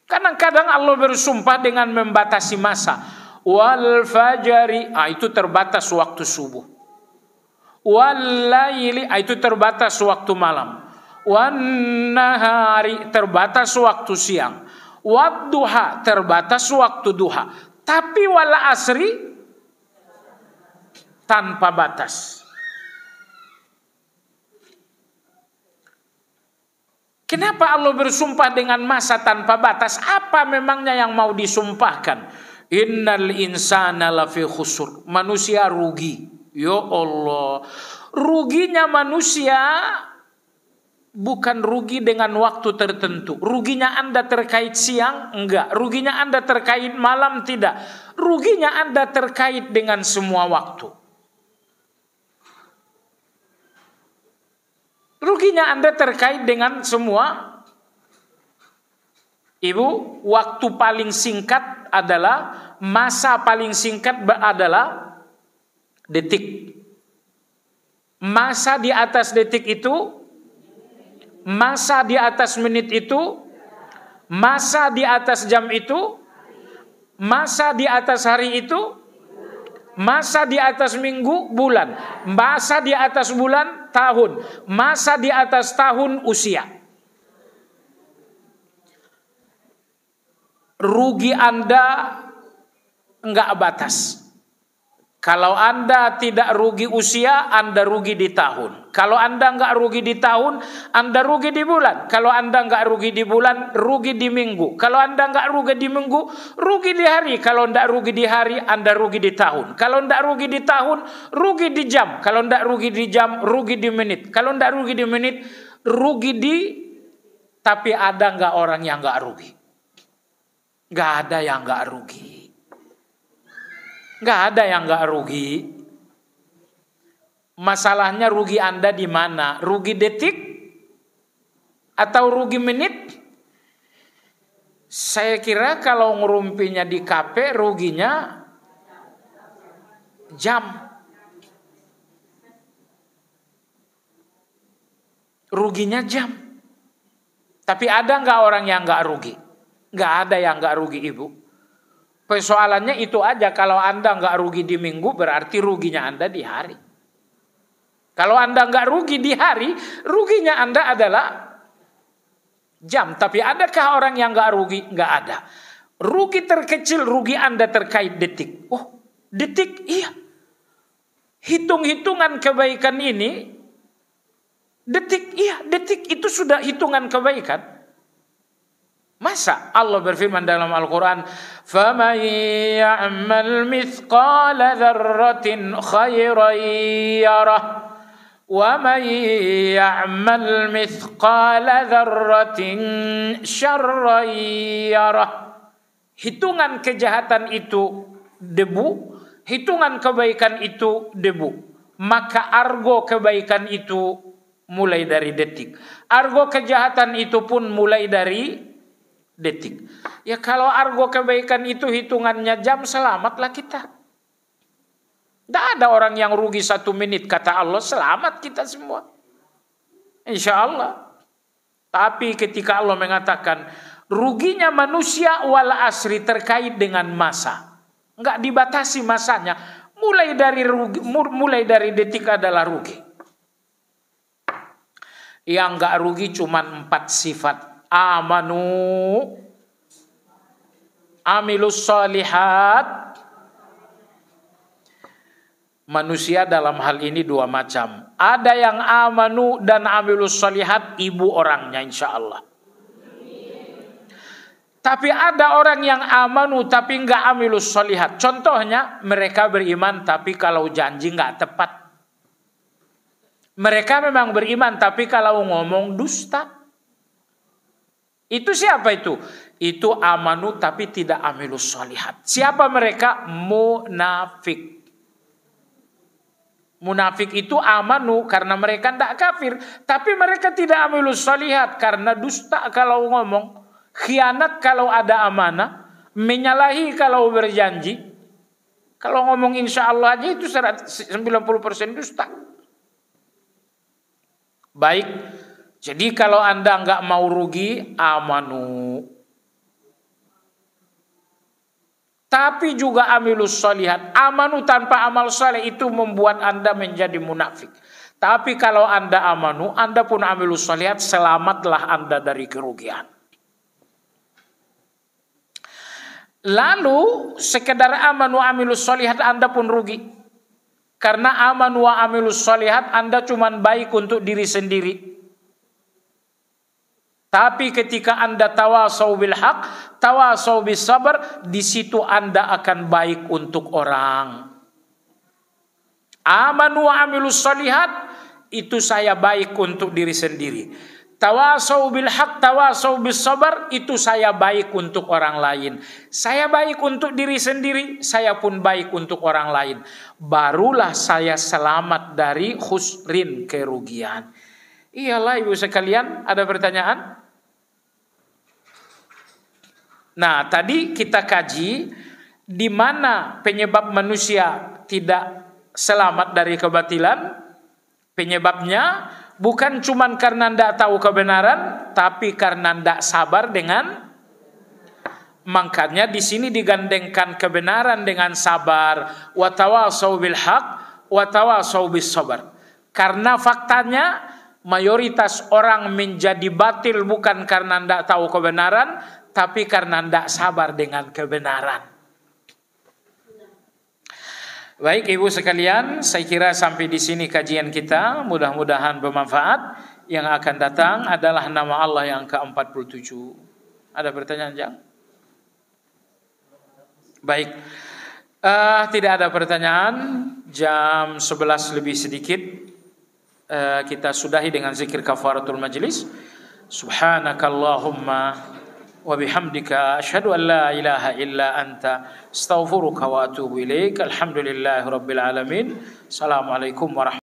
Kadang-kadang Allah bersumpah dengan membatasi masa. Wal fajri, itu terbatas waktu subuh. Wal laili, itu terbatas waktu malam. Wan nahari, terbatas waktu siang. Wad duha, terbatas waktu duha. Tapi wal asri tanpa batas. Kenapa Allah bersumpah dengan masa tanpa batas? Apa memangnya yang mau disumpahkan? Innal insana lafi khusur. Manusia rugi. Ya Allah. Ruginya manusia bukan rugi dengan waktu tertentu. Ruginya Anda terkait siang? Enggak. Ruginya Anda terkait malam? Tidak. Ruginya Anda terkait dengan semua waktu. Ruginya Anda terkait dengan semua. Ibu, waktu paling singkat adalah, masa paling singkat adalah detik. Masa di atas detik itu, masa di atas menit itu, masa di atas jam itu, masa di atas hari itu, masa di atas minggu, bulan, masa di atas bulan, tahun, masa di atas tahun, usia. Rugi Anda enggak batas. Kalau Anda tidak rugi usia, Anda rugi di tahun. Kalau Anda enggak rugi di tahun, Anda rugi di bulan. Kalau Anda enggak rugi di bulan, rugi di minggu. Kalau Anda enggak rugi di minggu, rugi di hari. Kalau enggak rugi di hari, Anda rugi di tahun. Kalau enggak rugi di tahun, rugi di jam. Kalau enggak rugi di jam, rugi di menit. Kalau enggak rugi di menit, rugi di... Tapi ada enggak orang yang enggak rugi? Enggak ada yang enggak rugi. Enggak ada yang enggak rugi. Masalahnya rugi Anda di mana? Rugi detik atau rugi menit? Saya kira kalau ngerumpinya di KP ruginya jam. Ruginya jam. Tapi ada enggak orang yang enggak rugi? Enggak ada yang enggak rugi, Ibu. Persoalannya itu aja, kalau Anda nggak rugi di minggu, berarti ruginya Anda di hari. Kalau Anda nggak rugi di hari, ruginya Anda adalah jam. Tapi adakah orang yang nggak rugi? Nggak ada. Rugi terkecil, rugi Anda terkait detik. Oh, detik, iya. Hitung-hitungan kebaikan ini, detik, iya, detik itu sudah hitungan kebaikan. Masa Allah berfirman dalam Al-Quran, فَمَنْ يَعْمَلْ مِثْقَالَ ذَرَّةٍ خَيْرًا يَرَهُ وَمَنْ يَعْمَلْ مِثْقَالَ ذَرَّةٍ شَرًّا يَرَهُ. Hitungan kejahatan itu debu, hitungan kebaikan itu debu. Maka argo kebaikan itu mulai dari detik. Argo kejahatan itu pun mulai dari detik. Ya kalau argo kebaikan itu hitungannya jam, selamatlah kita. Tidak ada orang yang rugi 1 menit, kata Allah, selamat kita semua. Insya Allah. Tapi ketika Allah mengatakan ruginya manusia wal asri terkait dengan masa, enggak dibatasi masanya, mulai dari detik adalah rugi. Yang enggak rugi cuma 4 sifat. Amanu, amilus solihat. Manusia dalam hal ini 2 macam. Ada yang amanu dan amilus solihat, ibu orangnya insya Allah. Tapi ada orang yang amanu tapi enggak amilus solihat. Contohnya mereka beriman tapi kalau janji enggak tepat. Mereka memang beriman tapi kalau ngomong dusta. Itu siapa itu? Itu amanu tapi tidak amilus solihat. Siapa mereka? Munafik. Munafik itu amanu karena mereka tidak kafir, tapi mereka tidak amilus solihat karena dusta kalau ngomong, khianat kalau ada amanah, menyalahi kalau berjanji. Kalau ngomong insya Allah aja itu 90% dusta. Baik, jadi kalau Anda nggak mau rugi, amanu. Tapi juga amilus solihat. Amanu tanpa amal soleh itu membuat Anda menjadi munafik. Tapi kalau Anda amanu, Anda pun amilus solihat, selamatlah Anda dari kerugian. Lalu sekedar amanu amilus solihat Anda pun rugi. Karena amanu wa amilus solihat Anda cuma baik untuk diri sendiri. Tapi ketika Anda tawasau bil haq, tawasau bis sabar, di situ Anda akan baik untuk orang. Amanu wa amilus solihat, itu saya baik untuk diri sendiri. Tawasau bil haq, tawasau bis sabar, itu saya baik untuk orang lain. Saya baik untuk diri sendiri, saya pun baik untuk orang lain. Barulah saya selamat dari khusrin, kerugian. Iyalah ibu sekalian, ada pertanyaan? Nah, tadi kita kaji di mana penyebab manusia tidak selamat dari kebatilan. Penyebabnya bukan cuma karena tidak tahu kebenaran, tapi karena tidak sabar dengan. Makanya di sini digandengkan kebenaran dengan sabar. Wa tawasau bil haq, wa tawasau bis sabar. Karena faktanya mayoritas orang menjadi batil bukan karena tidak tahu kebenaran, tapi karena tidak sabar dengan kebenaran. Baik ibu sekalian, saya kira sampai di sini kajian kita. Mudah-mudahan bermanfaat. Yang akan datang adalah nama Allah yang ke-47. Ada pertanyaan, Jang? Baik. Tidak ada pertanyaan. Jam 11 lebih sedikit. Kita sudahi dengan zikir kafaratul majlis. Subhanakallahumma wa bihamdika asyhadu an la ilaha illa anta astaghfiruka wa atubu ilaik. Alhamdulillahirabbil alamin. Assalamualaikum warahmatullahi wabarakatuh.